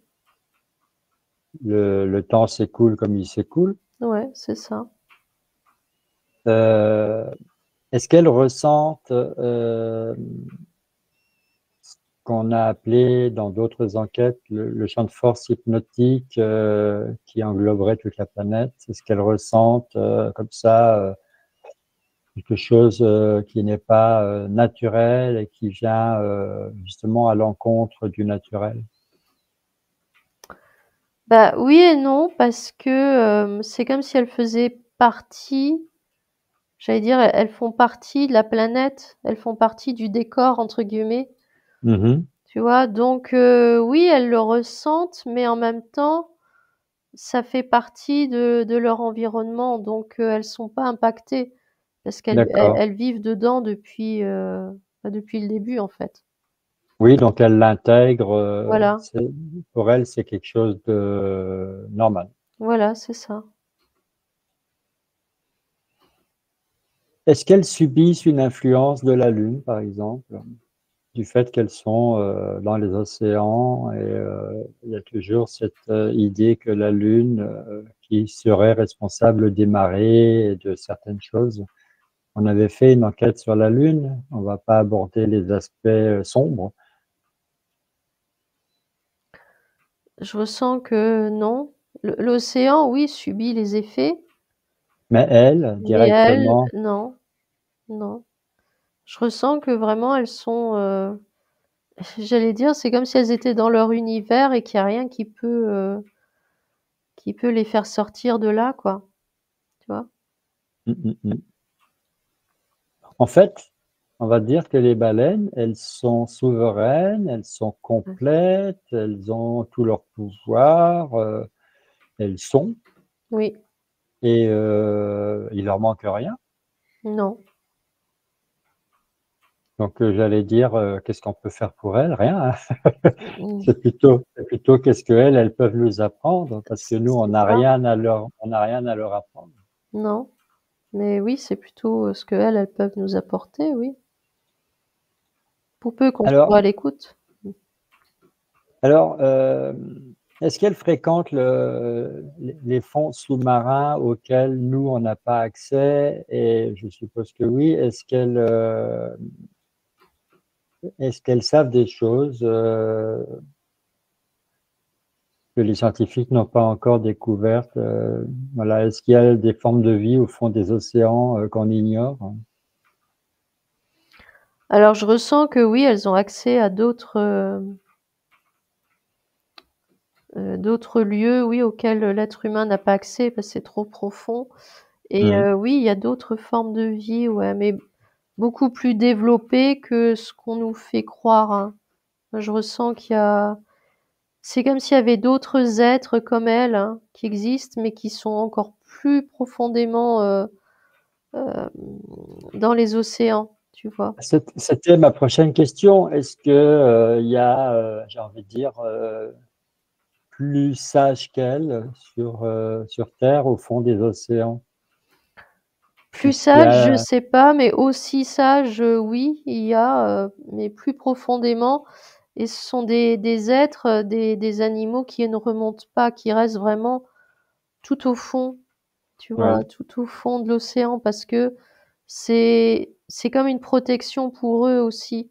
Le temps s'écoule comme il s'écoule. ouais, c'est ça. Euh, Est-ce qu'elles ressentent qu'on a appelé dans d'autres enquêtes le champ de force hypnotique qui engloberait toute la planète? Est-ce qu'elles ressentent comme ça quelque chose qui n'est pas naturel et qui vient justement à l'encontre du naturel? Bah oui et non, parce que c'est comme si elles faisaient partie, j'allais dire, elles font partie de la planète, elles font partie du décor, entre guillemets, Mhm. tu vois. Donc oui, elles le ressentent, mais en même temps, ça fait partie de leur environnement, donc elles sont pas impactées parce D'accord. elles vivent dedans depuis, bah, depuis le début, en fait. Oui, donc elles l'intègrent. Voilà, Pour elles, c'est quelque chose de normal. voilà, c'est ça. Est-ce qu'elles subissent une influence de la Lune, par exemple, du fait qu'elles sont dans les océans et il y a toujours cette idée que la Lune, qui serait responsable des marées et de certaines choses. On avait fait une enquête sur la Lune, on ne va pas aborder les aspects sombres, Je ressens que non. L'océan, oui, subit les effets, mais elle, mais elles, directement, non, non. Je ressens que vraiment elles sont, j'allais dire, c'est comme si elles étaient dans leur univers et qu'il y a rien qui peut les faire sortir de là, quoi, tu vois? mm, mm, mm. En fait, on va dire que les baleines, elles sont souveraines, elles sont Ouais. complètes, elles ont tout leur pouvoir, elles sont, Oui, et il leur manque rien. non. Donc, j'allais dire, qu'est-ce qu'on peut faire pour elles? Rien, hein. Mmh, C'est plutôt qu'est-ce qu'elles, elles peuvent nous apprendre, parce que nous, c'est ça. on n'a rien à leur apprendre. Non, mais oui, c'est plutôt, ce qu'elles, elles peuvent nous apporter, oui. Pour peu qu'on Alors, soit à l'écoute. alors, est-ce qu'elles fréquentent les fonds sous-marins auxquels nous, on n'a pas accès? Et je suppose que oui. Est-ce qu'elles savent des choses que les scientifiques n'ont pas encore découvertes? Voilà, est-ce qu'il y a des formes de vie au fond des océans qu'on ignore? Alors je ressens que oui, elles ont accès à d'autres lieux, oui, auxquels l'être humain n'a pas accès parce que c'est trop profond. Et Mhm. oui, il y a d'autres formes de vie, ouais, mais beaucoup plus développées que ce qu'on nous fait croire, hein. Moi, je ressens qu'il y a c'est comme s'il y avait d'autres êtres comme elles, hein, qui existent, mais qui sont encore plus profondément, hem, dans les océans, tu vois? C'était ma prochaine question. Est-ce que il y a, j'ai envie de dire, plus sages qu'elles sur Terre, au fond des océans? Plus Est-ce qu'il y sage, je a... sais pas, mais aussi sage, oui, il y a, mais plus profondément et ce sont des êtres, des animaux qui ne remontent pas, qui restent vraiment tout au fond, tu vois? Ouais. Tout au fond de l'océan parce que c'est comme une protection pour eux aussi,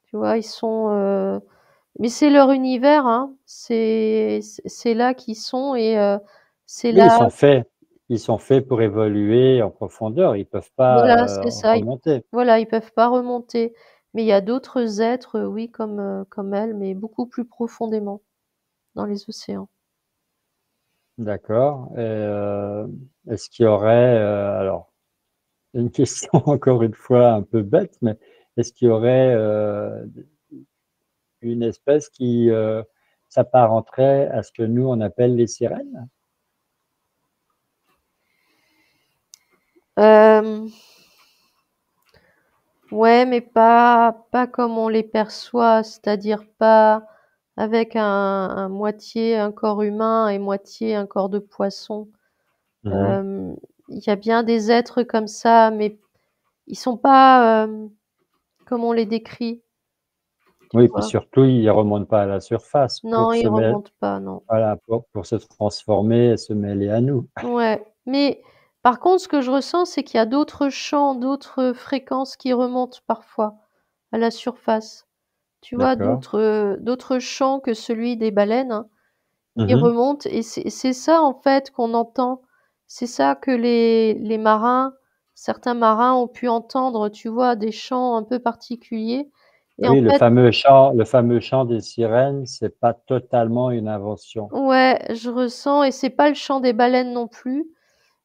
tu vois? Ils sont, mais c'est leur univers, hein, c'est là qu'ils sont et c'est Oui, là ils sont faits pour évoluer en profondeur. Ils peuvent voilà, pas c'est ça, ils remonter. voilà, ils peuvent pas remonter. Mais il y a d'autres êtres, oui, comme elles, mais beaucoup plus profondément dans les océans. D'accord. Et, est-ce qu'il y aurait, alors, une question encore une fois un peu bête, mais est-ce qu'il y aurait une espèce qui s'apparenterait à ce que nous on appelle les sirènes? Hem, ouais, mais pas comme on les perçoit, c'est-à-dire pas avec un moitié un corps humain et moitié un corps de poisson. Mhm. Hem, il y a bien des êtres comme ça, mais ils sont pas, comme on les décrit, tu Oui, puis vois? surtout, ils ne remontent pas à la surface Non, ils remontent pas, non. voilà, pour se transformer et se mêler à nous. Ouais, mais par contre, ce que je ressens, c'est qu'il y a d'autres champs, d'autres fréquences qui remontent parfois à la surface. Tu vois? D'accord. D'autres champs que celui des baleines, hein, qui Mhm. remontent et c'est ça, en fait, qu'on entend. C'est ça que les marins certains marins ont pu entendre, tu vois? Des chants un peu particuliers et en Oui, fait le fameux chant des sirènes, c'est pas totalement une invention. ouais, je ressens et c'est pas le chant des baleines non plus.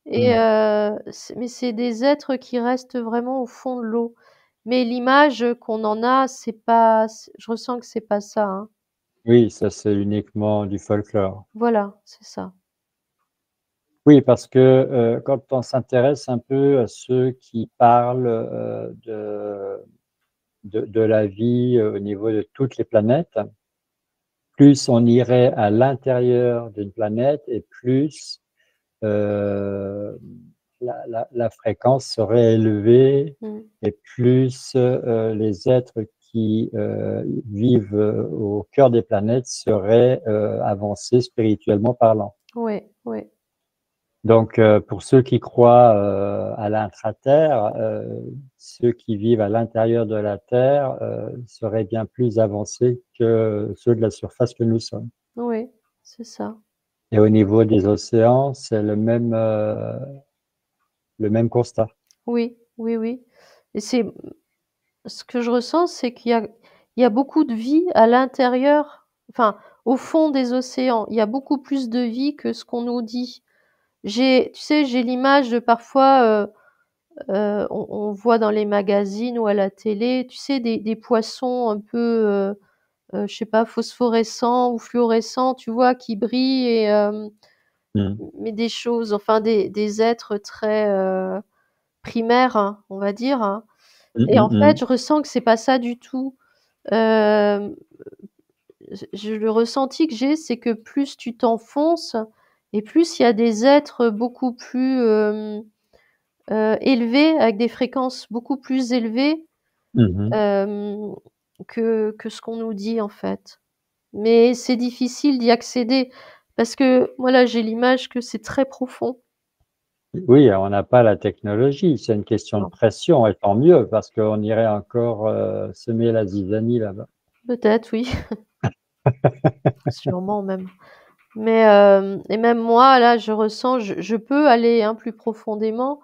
Et Mm. c'est des êtres qui restent vraiment au fond de l'eau. Mais l'image qu'on en a, c'est pas c je ressens que c'est pas ça, hein. Oui, ça c'est uniquement du folklore. Voilà, c'est ça. Oui, parce que quand on s'intéresse un peu à ceux qui parlent de la vie au niveau de toutes les planètes, plus on irait à l'intérieur d'une planète et plus euh, la fréquence serait élevée Mmh. et plus les êtres qui vivent au cœur des planètes seraient avancés spirituellement parlant. Ouais, ouais, Donc, pour ceux qui croient à l'intra-terre, ceux qui vivent à l'intérieur de la Terre seraient bien plus avancés que ceux de la surface que nous sommes. ouais, c'est ça. Et au niveau des océans, c'est le même constat. Oui, oui, oui et c'est ce que je ressens, c'est qu'il y a beaucoup de vie à l'intérieur, enfin, au fond des océans. Il y a beaucoup plus de vie que ce qu'on nous dit. J'ai l'image de parfois, on voit dans les magazines ou à la télé, tu sais, des poissons un peu, je sais pas, phosphorescents ou fluorescents, tu vois, qui brillent et Mm. mais des choses, enfin des êtres très, primaires, hein, on va dire, hein Mm, et en mm, fait, mm. je ressens que c'est pas ça du tout. Hem, le ressenti que j'ai, c'est que plus tu t'enfonces et plus il y a des êtres beaucoup plus, élevés, avec des fréquences beaucoup plus élevées, Mhm. hem, que ce qu'on nous dit, en fait. Mais c'est difficile d'y accéder parce que, voilà, j'ai l'image que c'est très profond. Oui, on n'a pas la technologie, c'est une question de Non, pression, et tant mieux, parce qu'on irait encore semer la zizanie là-bas. peut-être oui, sûrement même. Mais, et même moi, là, je ressens je peux aller, hein, plus profondément,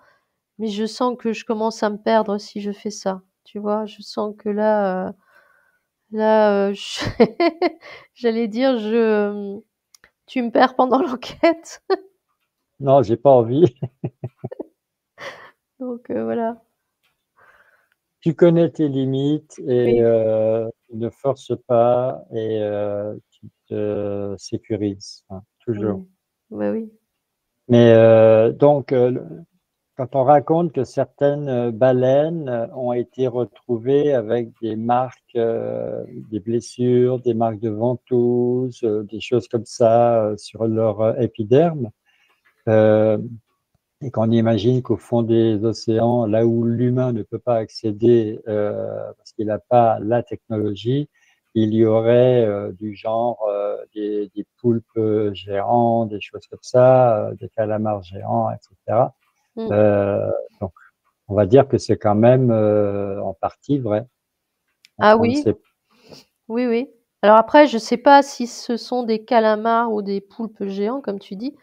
mais je sens que je commence à me perdre si je fais ça, tu vois? Je sens que là, je j'allais dire tu me perds pendant l'enquête, Non, j'ai pas envie. donc voilà. Tu connais tes limites et Oui, ne force pas et tu te sécurises, hein, toujours. oui. Bah, oui. Mais donc, quand on raconte que certaines baleines ont été retrouvées avec des marques, des blessures, des marques de ventouse, des choses comme ça sur leur épiderme, euh, et qu'on imagine qu'au fond des océans, là où l'humain ne peut pas accéder parce qu'il n'a pas la technologie, il y aurait du genre des poulpes géants, des choses comme ça, des calamars géants, etc. Mm. Donc, on va dire que c'est quand même en partie vrai. Ah On ne oui, sait. oui, oui. Alors après, je sais pas si ce sont des calamars ou des poulpes géants, comme tu dis,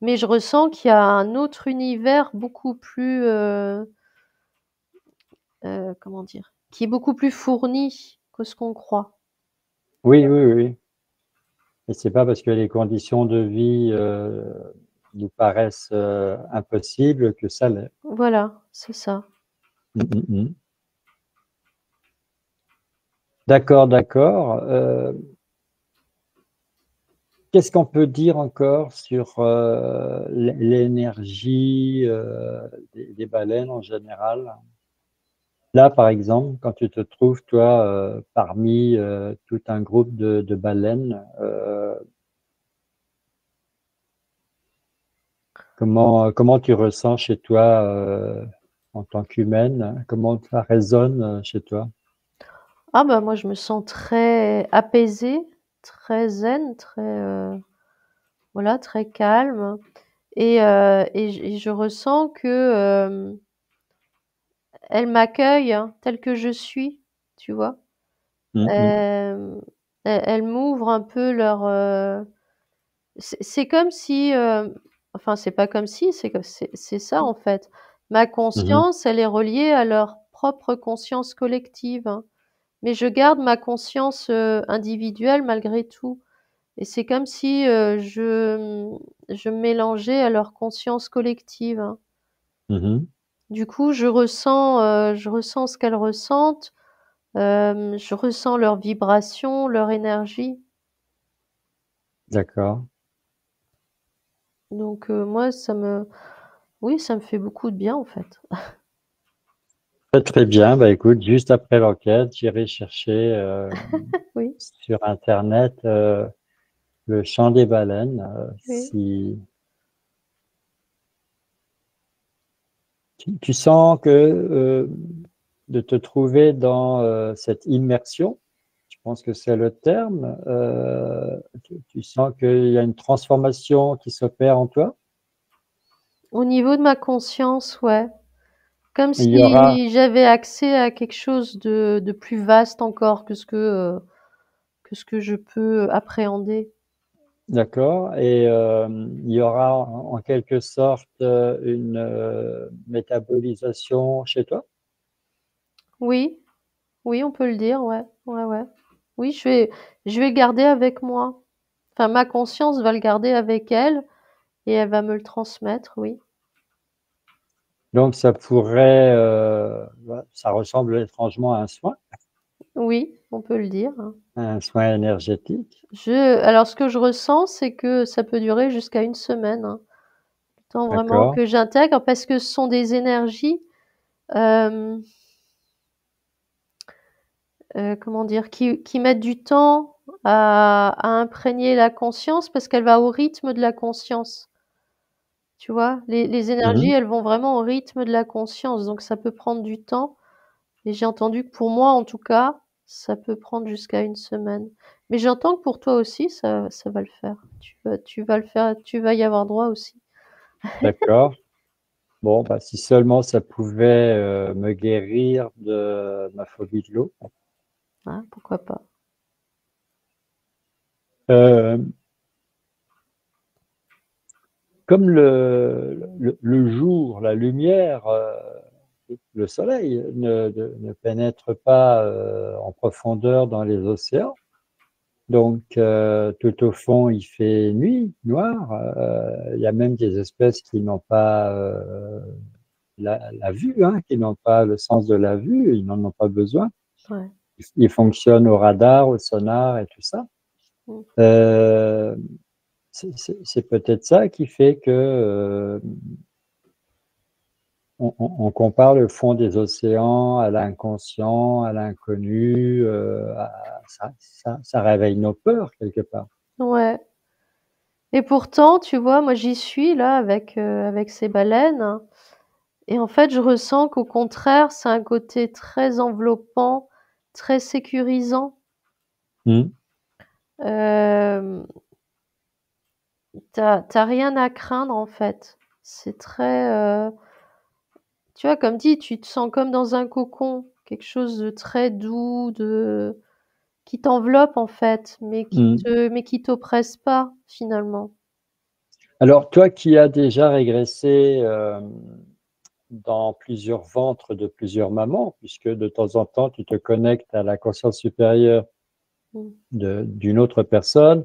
mais je ressens qu'il y a un autre univers beaucoup plus, comment dire? Qui est beaucoup plus fourni que ce qu'on croit. Oui, oui, oui, oui. Et c'est pas parce que les conditions de vie nous paraissent impossibles que ça l'est. Voilà, c'est ça. Mm, mm, mm. D'accord, d'accord. Qu'est-ce qu'on peut dire encore sur l'énergie des baleines en général? Là, par exemple, quand tu te trouves, toi, parmi tout un groupe de baleines, comment tu ressens chez toi en tant qu'humaine? Comment ça résonne chez toi? Ah bah, moi, je me sens très apaisée, très zen, très, voilà, très calme et je ressens que, elles m'accueillent telle que je suis, tu vois? Mm, mm, Elles m'ouvrent un peu leur, c'est comme si, enfin, c'est pas comme si, c'est ça, en fait. Ma mhm, conscience, elle est reliée à leur propre conscience collective, hein, mais je garde ma conscience, individuelle malgré tout et c'est comme si, je me mélangeais à leur conscience collective, hein. mhm. Du coup, je ressens ce qu'elles ressentent, je ressens leurs vibrations, leur énergie. D'accord. Donc moi, oui, ça me fait beaucoup de bien, en fait. Très, très bien. Bah, écoute, juste après l'enquête, j'irai chercher Oui, sur Internet le chant des baleines. oui. Si tu sens que de te trouver dans cette immersion, je pense que c'est le terme, tu sens qu'il y a une transformation qui s'opère en toi. Au niveau de ma conscience, ouais. Comme Il y aura, si j'avais accès à quelque chose de plus vaste encore que ce que je peux appréhender. d'accord, et il y aura en quelque sorte une métabolisation chez toi. Oui, oui, on peut le dire, ouais, ouais, ouais. Oui, je vais le garder avec moi. Enfin, ma conscience va le garder avec elle et elle va me le transmettre, oui. Donc ça pourrait, ouais, ça ressemble étrangement Oui, on peut le dire, hein. à un soin énergétique. Alors ce que je ressens, c'est que ça peut durer jusqu'à une semaine, hein. Le temps vraiment D'accord. que j'intègre parce que ce sont des énergies, hem, comment dire? Qui mettent du temps à imprégner la conscience parce qu'elle va au rythme de la conscience. Tu vois? Les énergies, Mhm. elles vont vraiment au rythme de la conscience, donc ça peut prendre du temps et j'ai entendu que pour moi, en tout cas, ça peut prendre jusqu'à une semaine. Mais j'entends que pour toi aussi, ça va le faire. Tu vas le faire, tu vas y avoir droit aussi. D'accord. Bon, bah, si seulement ça pouvait me guérir de ma phobie de l'eau. Hein, pourquoi pas? Euh, Comme le jour, la lumière, le soleil ne pénètre pas en profondeur dans les océans. Donc, tout au fond, il fait nuit, noir. Il y a même des espèces qui n'ont pas la vue, hein, qui n'ont pas le sens de la vue, ils n'en ont pas besoin. Ouais. Ils fonctionnent au radar, au sonar et tout ça. Mmh. Euh, c'est peut-être ça qui fait que on compare le fond des océans à l'inconscient, à l'inconnu. Ça réveille nos peurs quelque part. Ouais. Et pourtant, tu vois, moi j'y suis là avec ces baleines et en fait, je ressens qu'au contraire, c'est un côté très enveloppant, très sécurisant. Hmm. Hem, tu rien à craindre en fait. C'est très, tu vois, comme dit, tu te sens comme dans un cocon, quelque chose de très doux, de qui t'enveloppe en fait, Hmm. mais qui t'oppresse pas finalement. Alors, toi qui as déjà régressé dans plusieurs ventres de plusieurs mamans, puisque de temps en temps, tu te connectes à la conscience supérieure Mmh. d'une autre personne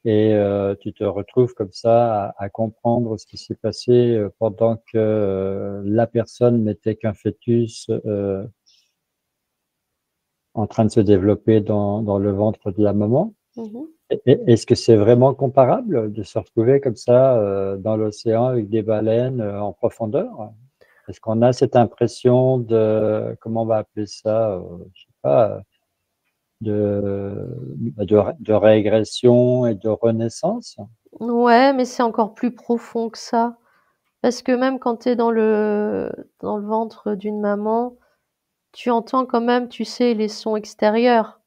et tu te retrouves comme ça à comprendre ce qui s'est passé pendant que la personne n'était qu'un fœtus en train de se développer dans le ventre de la maman. Mmh mh. Est-ce que c'est vraiment comparable de se retrouver comme ça dans l'océan avec des baleines en profondeur? Est-ce qu'on a cette impression de, comment on va appeler ça, je sais pas, de régression et de renaissance? Ouais, mais c'est encore plus profond que ça. Parce que même quand tu es dans le ventre d'une maman, tu entends quand même, tu sais, les sons extérieurs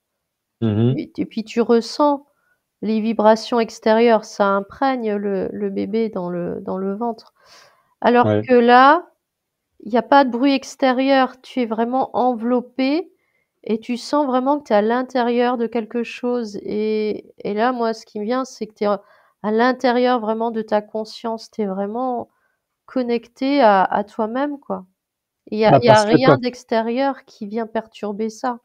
Mhm. et puis tu ressens les vibrations extérieures, ça imprègne le bébé dans le ventre. Alors Ouais. que là, il y a pas de bruit extérieur, tu es vraiment enveloppé et tu sens vraiment que tu es à l'intérieur de quelque chose et là, moi, ce qui me vient, c'est que tu es à l'intérieur vraiment de ta conscience, tu es vraiment connecté à toi-même, quoi. Bah Il y a parce que rien quand, d'extérieur qui vient perturber ça.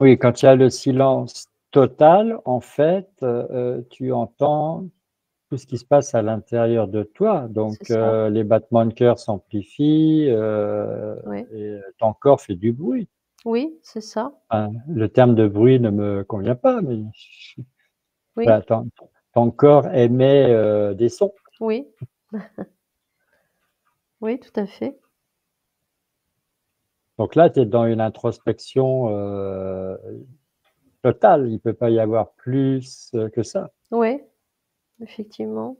oui, quand il y a le silence total, en fait, tu entends tout ce qui se passe à l'intérieur de toi. C'est Donc, ça, les battements de cœur s'amplifient ouais. et ton corps fait du bruit. Oui, c'est ça. Enfin, le terme de bruit ne me convient pas, mais Oui, voilà, ton corps émet des sons. oui, oui, tout à fait. Donc là, tu es dans une introspection totale. Il ne peut pas y avoir plus que ça. Ouais, effectivement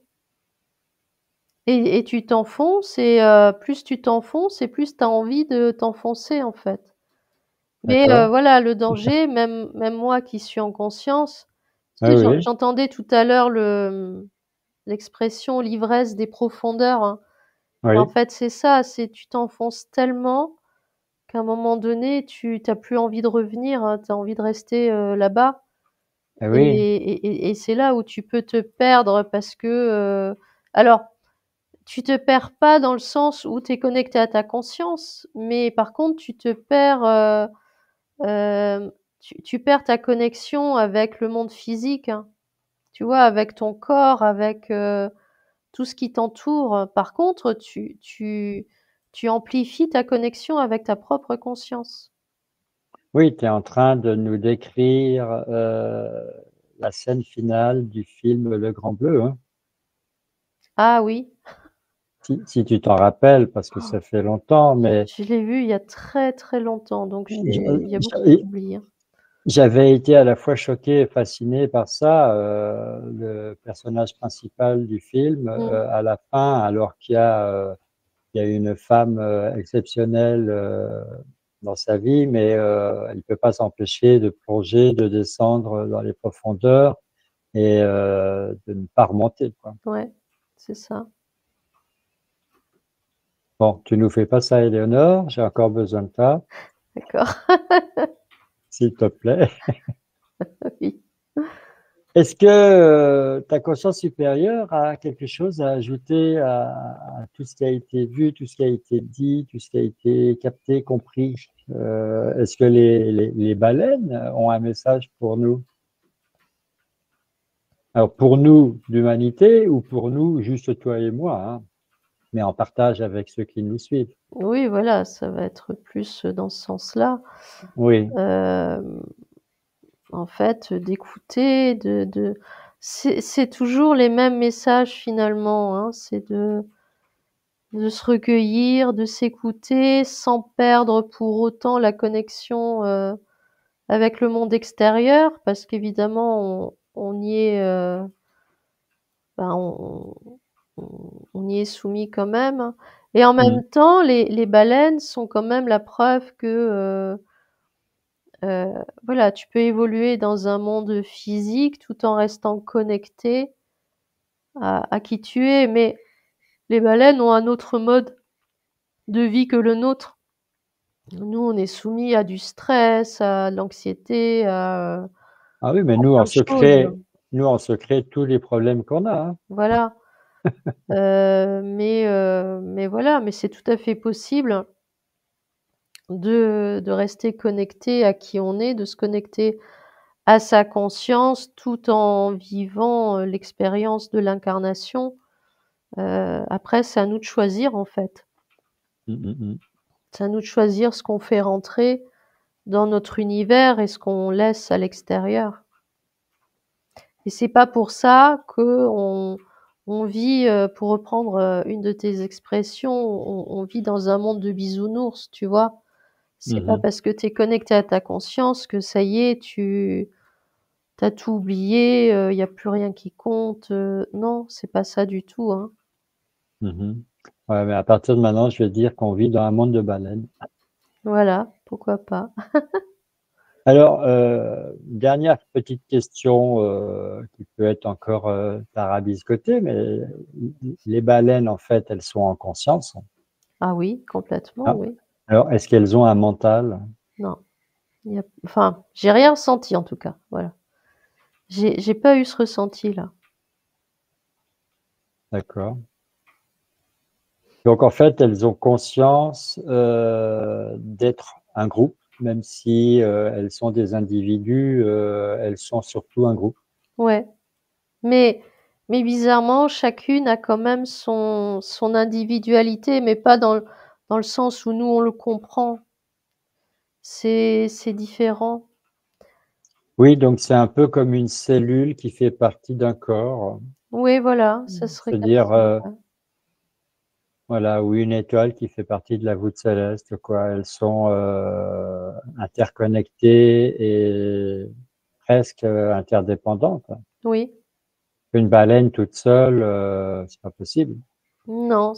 et tu t'enfonces et plus tu t'enfonces et plus tu as envie de t'enfoncer, en fait. Mais D'accord? voilà, le danger, même moi qui suis en conscience, Ah tu sais, oui, j'entendais tout à l'heure l'expression «l'ivresse des profondeurs», hein. En oui, fait, c'est ça, c'est tu t'enfonces tellement qu'à un moment donné, tu as plus envie de revenir, hein, tu as envie de rester, là-bas ah oui, et c'est là où tu peux te perdre parce que, alors tu te perds pas dans le sens où tu es connecté à ta conscience, mais par contre tu te perds, tu perds ta connexion avec le monde physique, hein. Tu vois? Avec ton corps, avec, tout ce qui t'entoure. Par contre, tu amplifies ta connexion avec ta propre conscience. oui, tu es en train de nous décrire la scène finale du film Le Grand Bleu, hein. Ah oui, Si tu t'en rappelles, parce que ça fait longtemps, mais je l'ai vu il y a très, très longtemps, donc il y a beaucoup que je- j'oublie, hein. j'avais été à la fois choqué et fasciné par ça. Le personnage principal du film, Mmh. à la fin, alors il y a une femme exceptionnelle dans sa vie, mais elle ne peut pas s'empêcher de plonger, de descendre dans les profondeurs et de ne pas remonter, quoi. Ouais, c'est ça. Bon, tu nous fais pas ça, Éléonore, j'ai encore besoin de toi, D'accord. s'il te plaît. Oui. Est-ce que ta conscience supérieure a quelque chose à ajouter à tout ce qui a été vu, tout ce qui a été dit, tout ce qui a été capté, compris? Est-ce que les baleines ont un message pour nous? Alors pour nous, l'humanité, ou pour nous, juste toi et moi, hein, mais en partage avec ceux qui nous suivent. Oui, voilà, ça va être plus, dans ce sens-là. Oui, Hem, En fait, d'écouter, c'est toujours les mêmes messages finalement, hein. C'est de se recueillir, de s'écouter sans perdre pour autant la connexion, avec le monde extérieur parce qu'évidemment on y est, ben, on y est soumis quand même. Et en Mm. même temps, les baleines sont quand même la preuve que voilà, tu peux évoluer dans un monde physique tout en restant connecté à qui tu es. Mais les baleines ont un autre mode de vie que le nôtre. Nous, on est soumis à du stress, à de l'anxiété, Ah oui, mais à plein de choses. nous, on se crée tous les problèmes qu'on a, hein. Voilà. Mais voilà, mais c'est tout à fait possible de rester connecté à qui on est, de se connecter à sa conscience tout en vivant, l'expérience de l'incarnation. Après, c'est à nous de choisir, en fait. Mm, mm, mm. C'est à nous de choisir ce qu'on fait rentrer dans notre univers et ce qu'on laisse à l'extérieur. Et c'est pas pour ça qu'on vit, pour reprendre, une de tes expressions, on vit dans un monde de bisounours, tu vois? C'est pas Mhm. parce que tu es connecté à ta conscience que ça y est, tu as tout oublié, il y a plus rien qui compte, non, c'est pas ça du tout, hein. Mhm. Ouais, mais à partir de maintenant, je vais dire qu'on vit dans un monde de baleines. Voilà, pourquoi pas. Alors, dernière petite question qui peut être encore tarabiscotée, mais les baleines, en fait, elles sont en conscience. Ah oui, complètement, Ah. oui. Alors, est-ce qu'elles ont un mental? Non, il y a enfin, j'ai rien ressenti en tout cas, voilà. J'ai pas eu ce ressenti-là. D'accord. Donc, en fait, elles ont conscience d'être un groupe, même si elles sont des individus, elles sont surtout un groupe. Ouais, mais bizarrement, chacune a quand même son individualité, mais pas dans le sens où nous on le comprend. C'est différent. Oui, donc c'est un peu comme une cellule qui fait partie d'un corps. Oui, voilà, ça serait comme C'est-à-dire, ça, ouais. voilà, ou une étoile qui fait partie de la voûte céleste, quoi. Elles sont interconnectées et presque interdépendantes. Oui. Une baleine toute seule, c'est pas possible. Non,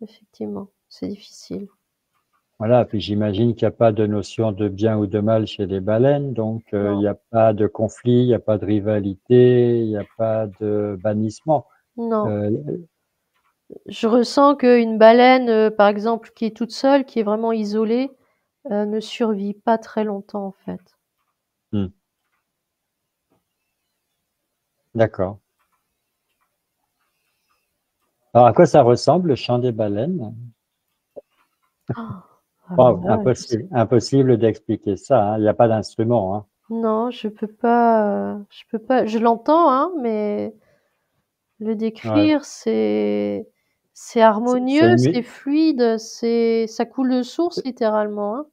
effectivement, c'est difficile. Voilà, puis j'imagine qu'il n'y a pas de notion de bien ou de mal chez les baleines, donc il Non, n'y a pas de conflit, il n'y a pas de rivalité, il n'y a pas de bannissement. non. Euh, Je ressens qu'une baleine, par exemple, qui est toute seule, qui est vraiment isolée, ne survit pas très longtemps, en fait. hmm, d'accord. Alors à quoi ça ressemble le chant des baleines? Ah, alors Wow, là, je sais impossible d'expliquer ça, hein. Il n'y a pas d'instrument, hein. non, je peux pas je l'entends, hein, mais le Ouais. décrire, c'est C'est harmonieux, une c'est fluide, c'est ça coule de source littéralement, hein.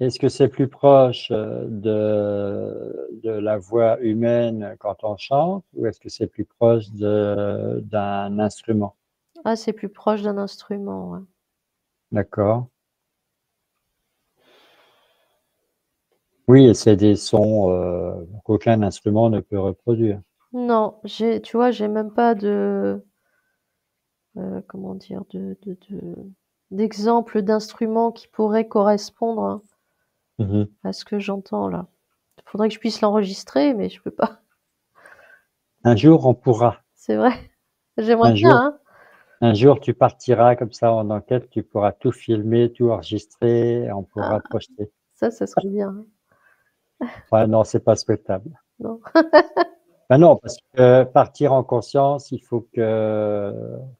Est-ce que c'est plus proche de la voix humaine quand on chante ou est-ce que c'est plus proche d'un instrument? Ah, c'est plus proche d'un instrument, ouais. D'accord. Oui, et c'est des sons qu'aucun instrument ne peut reproduire. Non, tu vois, j'ai même pas de, comment dire? D'exemple d'instrument qui pourrait correspondre, hein, Mhm. à ce que j'entends là. Il faudrait que je puisse l'enregistrer, mais je peux pas. Un jour, on pourra. C'est vrai? J'aimerais Un bien, jour, hein. un jour, tu partiras comme ça en enquête, tu pourras tout filmer, tout enregistrer, et on pourra Ah, projeter. ça serait bien, hein. Ouais, non, c'est pas souhaitable. Non, Ben non, parce que partir en conscience, il faut que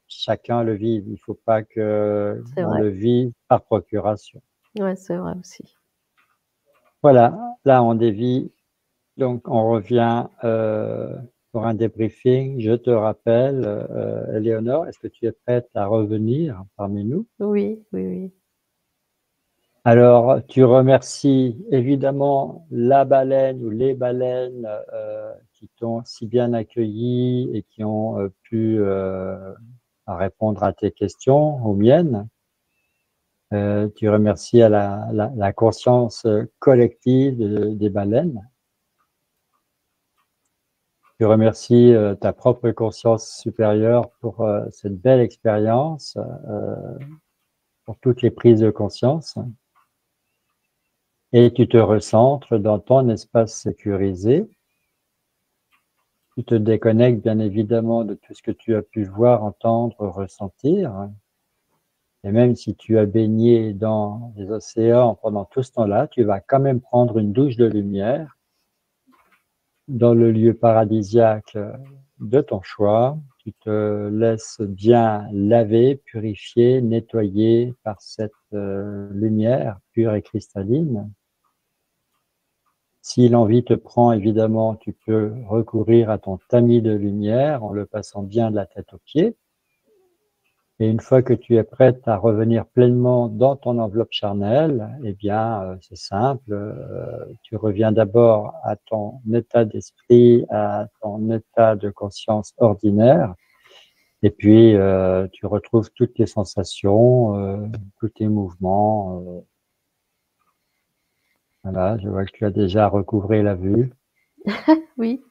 chacun le vive. Il faut pas que c'est on vrai. le vive par procuration. Ouais, c'est vrai aussi. Voilà, là on dévie, donc on revient pour un débriefing. Je te rappelle, Éléonore, est-ce que tu es prête à revenir parmi nous? Oui, oui, oui. Alors, tu remercies évidemment la baleine ou les baleines qui t'ont si bien accueilli et qui ont pu répondre à tes questions, aux miennes. Tu remercies à la conscience collective des baleines. Tu remercies ta propre conscience supérieure pour cette belle expérience, pour toutes les prises de conscience. Et tu te recentres dans ton espace sécurisé. Tu te déconnectes bien évidemment de tout ce que tu as pu voir, entendre, ressentir. Et même si tu as baigné dans les océans pendant tout ce temps-là, tu vas quand même prendre une douche de lumière dans le lieu paradisiaque de ton choix. Tu te laisses bien laver, purifier, nettoyer par cette lumière pure et cristalline. Si l'envie te prend, évidemment, tu peux recourir à ton tamis de lumière en le passant bien de la tête aux pieds. Et une fois que tu es prête à revenir pleinement dans ton enveloppe charnelle, eh bien, c'est simple. Tu reviens d'abord à ton état d'esprit, à ton état de conscience ordinaire. Et puis, tu retrouves toutes tes sensations, tous tes mouvements. Voilà, je vois que tu as déjà recouvré la vue. Oui,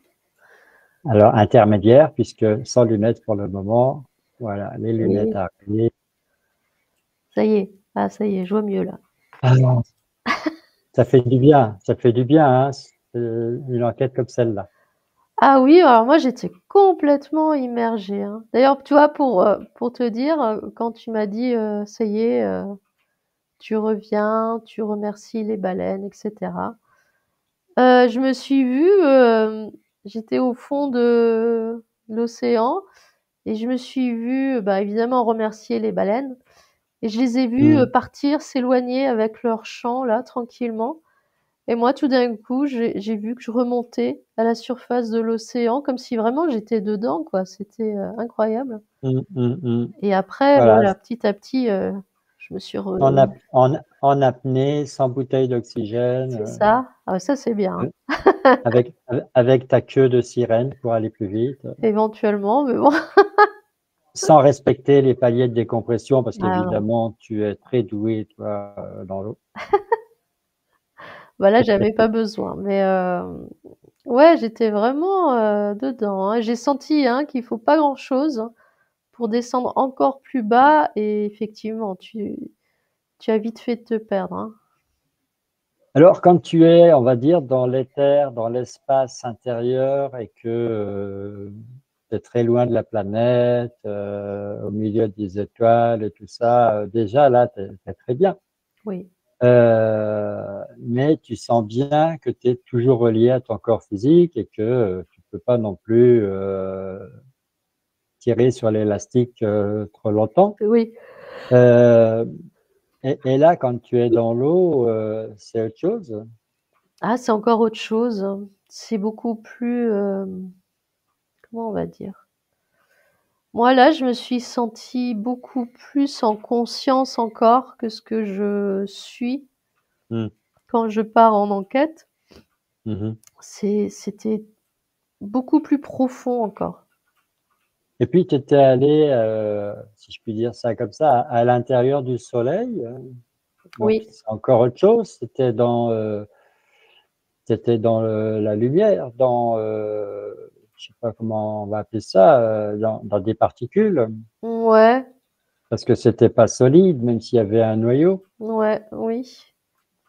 Alors, intermédiaire, puisque sans lunettes pour le moment, voilà, les lunettes oui, arrivent. ça y est. Ah, ça y est, je vois mieux là. Alors, ça fait du bien, hein, une enquête comme celle-là. Ah oui, alors moi j'étais complètement immergée, hein. D'ailleurs, tu vois, pour te dire, quand tu m'as dit, ça y est, tu reviens, tu remercies les baleines, et cetera. Je me suis vue, j'étais au fond de l'océan et je me suis vue, bah, évidemment remercier les baleines et je les ai vues, Mm, partir, s'éloigner avec leur chant là, tranquillement. Et moi, tout d'un coup, j'ai vu que je remontais à la surface de l'océan comme si vraiment j'étais dedans, quoi. C'était, incroyable. mm, mm, mm. Et après, Voilà, voilà, petit à petit, je me suis re en apnée, sans bouteille d'oxygène, c'est ça. Ah ça, c'est bien, euh, hein, avec ta queue de sirène pour aller plus vite, éventuellement, mais bon. sans respecter les paliers de décompression, parce Ah ouais. qu'évidemment, tu es très doué, toi, dans l'eau. Bah là, j'avais pas besoin, mais ouais, j'étais vraiment, dedans, hein. J'ai senti, hein, qu'il faut pas grand-chose pour descendre encore plus bas et effectivement, tu as vite fait de te perdre, hein. Alors, quand tu es, on va dire, dans l'éther, dans l'espace intérieur et que tu es très loin de la planète, au milieu des étoiles et tout ça, déjà là, tu es très bien. Oui, Mais tu sens bien que tu es toujours relié à ton corps physique et que tu peux pas non plus tirer sur l'élastique trop longtemps. oui. Euh, et là, quand tu es dans l'eau, c'est autre chose. Ah, c'est encore autre chose. C'est beaucoup plus, comment on va dire? Moi, là, je me suis sentie beaucoup plus en conscience encore que ce que je suis Mm. quand je pars en enquête. Mhm. C'était beaucoup plus profond encore. Et puis, tu étais allé, si je puis dire ça comme ça, à l'intérieur du soleil. Donc, Oui, c'est encore autre chose. C'était dans la lumière, je sais pas comment on va appeler ça, dans des particules, ouais, parce que c'était pas solide, même s'il y avait un noyau. ouais, oui.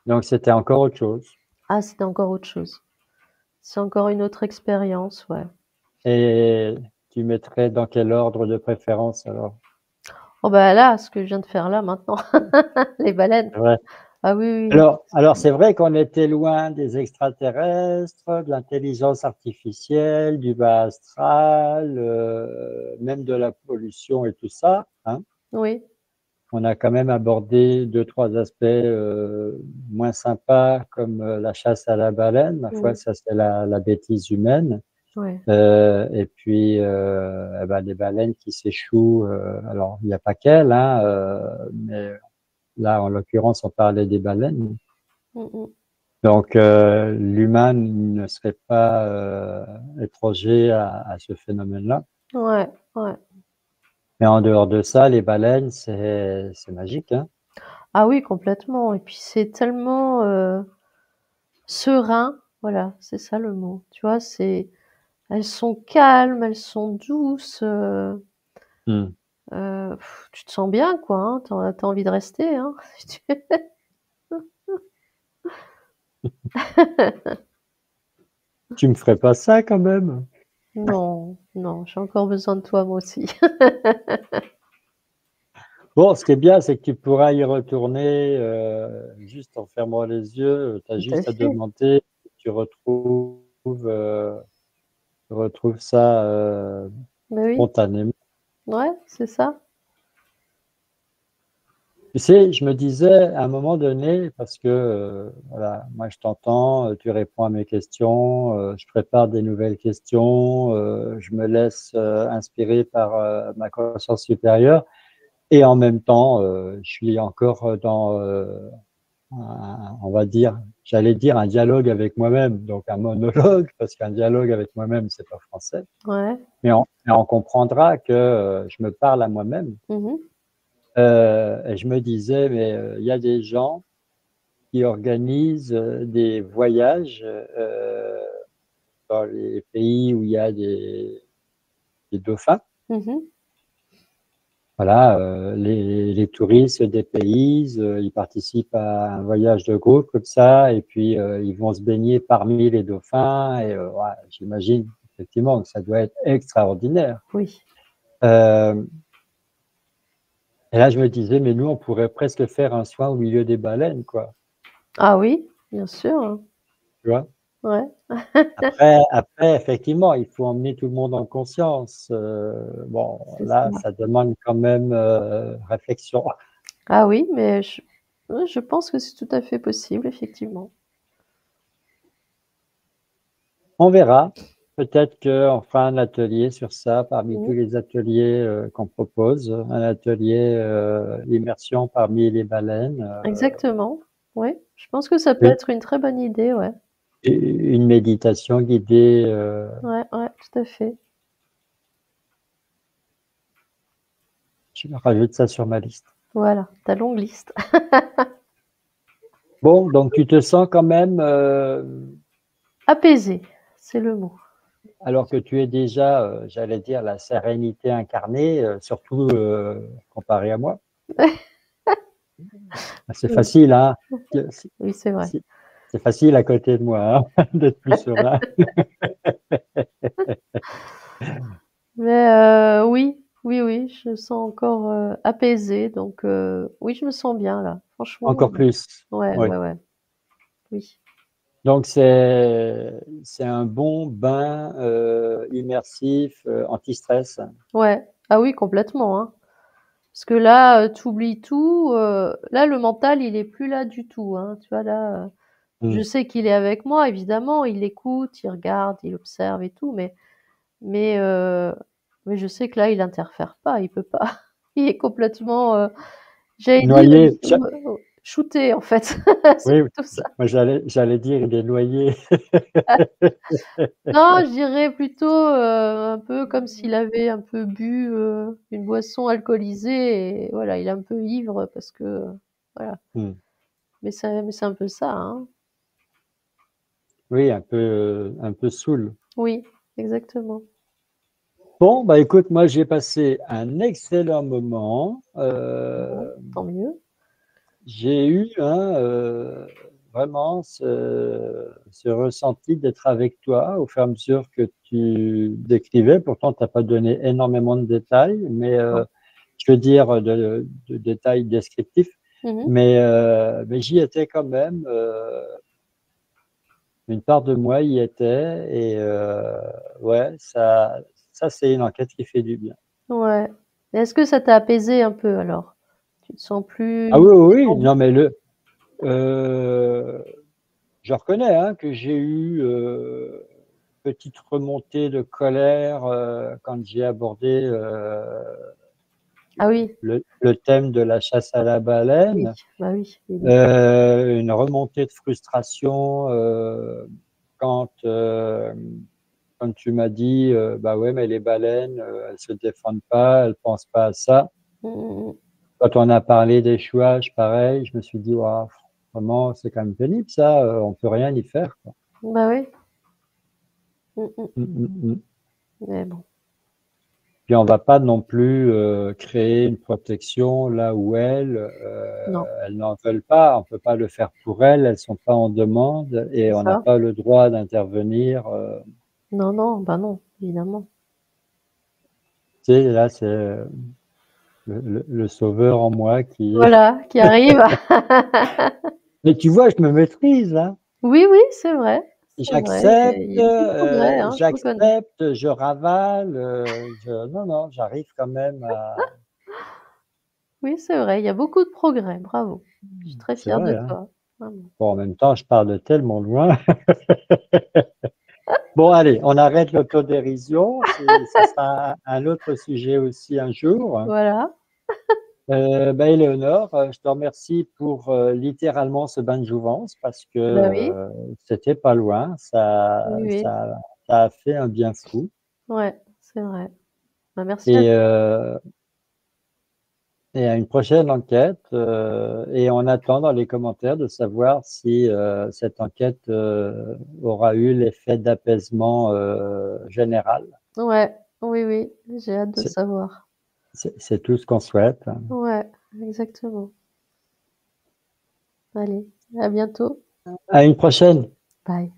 Donc, c'était encore autre chose. Ah, c'était encore autre chose. C'est encore une autre expérience, ouais. Et tu mettrais dans quel ordre de préférence alors? Oh bah là, ce que je viens de faire là maintenant, les baleines. C'est vrai. Ah oui, oui, oui. Alors c'est vrai qu'on était loin des extraterrestres, de l'intelligence artificielle, du bas astral, même de la pollution et tout ça, hein. Oui, On a quand même abordé deux, trois aspects moins sympas comme la chasse à la baleine. Ma foi, oui, ça c'est la bêtise humaine. ouais. Et puis eh ben, des baleines qui s'échouent. Alors il n'y a pas qu'elles, hein, mais là en l'occurrence on parlait des baleines. Mmh mh. Donc l'humain ne serait pas étranger à ce phénomène-là. Ouais, ouais. Mais en dehors de ça, les baleines, c'est magique, hein. Ah oui, complètement et puis c'est tellement, serein, voilà, c'est ça le mot. Tu vois? C'est Elles sont calmes, elles sont douces. Hmm. Tu te sens bien, quoi. Hein, t'as envie de rester. Hein. Tu me ferais pas ça quand même? Non, non, j'ai encore besoin de toi, moi aussi. Bon, ce qui est bien, c'est que tu pourras y retourner juste en fermant les yeux. Tu as Tout à juste à fait. demander, tu retrouves ça Bah oui. spontanément. Ouais, c'est ça. Tu sais, je me disais à un moment donné, parce que voilà, moi je t'entends, tu réponds à mes questions, je prépare des nouvelles questions, je me laisse inspirer par ma conscience supérieure, et en même temps, je suis encore dans, on va dire, j'allais dire un dialogue avec moi-même, donc un monologue, parce qu'un dialogue avec moi-même, c'est pas français, Ouais. mais on comprendra que je me parle à moi-même. Mhm. Et je me disais, mais il y a des gens qui organisent des voyages dans les pays où il y a des dauphins. Mhm. Voilà, les touristes se dépaysent, ils participent à un voyage de groupe comme ça, et puis ils vont se baigner parmi les dauphins. Et ouais, j'imagine effectivement que ça doit être extraordinaire. Oui. Euh, et là, je me disais, mais nous, on pourrait presque faire un soin au milieu des baleines, quoi. Ah oui, bien sûr. Hein. Tu vois? Ouais. Après, effectivement, il faut emmener tout le monde en conscience. Bon, C'est là, ça. ça demande quand même réflexion. Ah oui, mais ouais, je pense que c'est tout à fait possible, effectivement. On verra. Peut-être qu'on fera un atelier sur ça parmi tous Mhm. les ateliers qu'on propose. Un atelier immersion parmi les baleines. Exactement. Oui, je pense que ça peut Oui, être une très bonne idée, ouais. une méditation guidée. Ouais, ouais, tout à fait. Je rajoute ça sur ma liste. Voilà, ta longue liste. Bon, donc tu te sens quand même, Apaisé, c'est le mot. alors que tu es déjà, j'allais dire, la sérénité incarnée, surtout comparé à moi. C'est Oui, facile, hein. C'est oui, c'est vrai. c'est- c'est facile à côté de moi, hein, d'être plus serein. Mais oui, oui, oui, je me sens encore apaisée, donc oui, je me sens bien là. Franchement, Encore plus. ouais, Oui. ouais, ouais, oui. Donc c'est un bon bain immersif, anti-stress. Ouais, ah oui, complètement, hein. Parce que là, tu oublies tout. Là, le mental, il est plus là du tout, hein. Tu vois, là, je Mm. sais qu'il est avec moi, évidemment, il écoute, il regarde, il observe et tout, mais, euh, mais je sais que là, il interfère pas, il peut pas. Il est complètement, j'allais dire, Noyé. shooté, en fait. C'est Oui, plutôt ça. moi j'allais dire il est noyé. Non, je dirais plutôt un peu comme s'il avait un peu bu une boisson alcoolisée et voilà, il est un peu ivre parce que voilà. Mm. Mais c'est un peu ça, hein. Oui, un peu saoul. Oui, exactement. Bon, bah écoute, moi j'ai passé un excellent moment. Bon, tant mieux. J'ai eu vraiment ce ressenti d'être avec toi au fur et à mesure que tu décrivais. Pourtant, tu n'as pas donné énormément de détails, mais Non. je veux dire de détails descriptifs. Mhm. Mais j'y étais quand même. Une part de moi y était. Et ouais, ça c'est une enquête qui fait du bien. Ouais. Est-ce que ça t'a apaisé un peu alors? Tu te sens Ah plus oui, oui, oui. détendu? Non, mais euh, je reconnais hein, que j'ai eu petite remontée de colère quand j'ai abordé Ah oui, le thème de la chasse à la oui, baleine, bah oui, oui, oui. une remontée de frustration quand, quand tu m'as dit bah ouais mais les baleines elles se défendent pas, elles pensent pas à ça. Mm, Quand on a parlé d'échouage, pareil, je me suis dit waouh, vraiment c'est quand même pénible ça, on peut rien y faire quoi. mm. Bah oui. Mm, mm. Mm, mm, mm. Mais bon, Puis on va pas non plus créer une protection là où non, elles n'en veulent pas. On peut pas le faire pour elles. Elles sont pas en demande et c'est on n'a ça. pas le droit d'intervenir. Non, non, bah non, évidemment. Tu sais, là, c'est le sauveur en moi qui. Voilà, qui arrive. Mais tu vois, je me maîtrise, hein. Oui, oui, c'est vrai. C'est vrai. J'accepte, Il y a beaucoup de progrès, hein, je reconnais. je ravale. Non, non, j'arrive quand même à. Oui, c'est vrai, il y a beaucoup de progrès, bravo. Je suis très C'est fière de vrai, hein. toi, vraiment. Bon, en même temps, je parle tellement loin. Bon, allez, on arrête l'autodérision. Ça sera un autre sujet aussi un jour. Voilà, Ben, Éléonore, je te remercie pour littéralement ce bain de jouvence parce que bah oui, c'était pas loin. oui, oui, Ça a fait un bien fou. ouais, c'est vrai. Bah, merci à Et, toi. et à une prochaine enquête. Et on attend dans les commentaires de savoir si cette enquête aura eu l'effet d'apaisement général. Ouais, oui, oui, j'ai hâte de C'est savoir. c'est tout ce qu'on souhaite. Ouais, exactement. Allez, à bientôt. À une prochaine. Bye.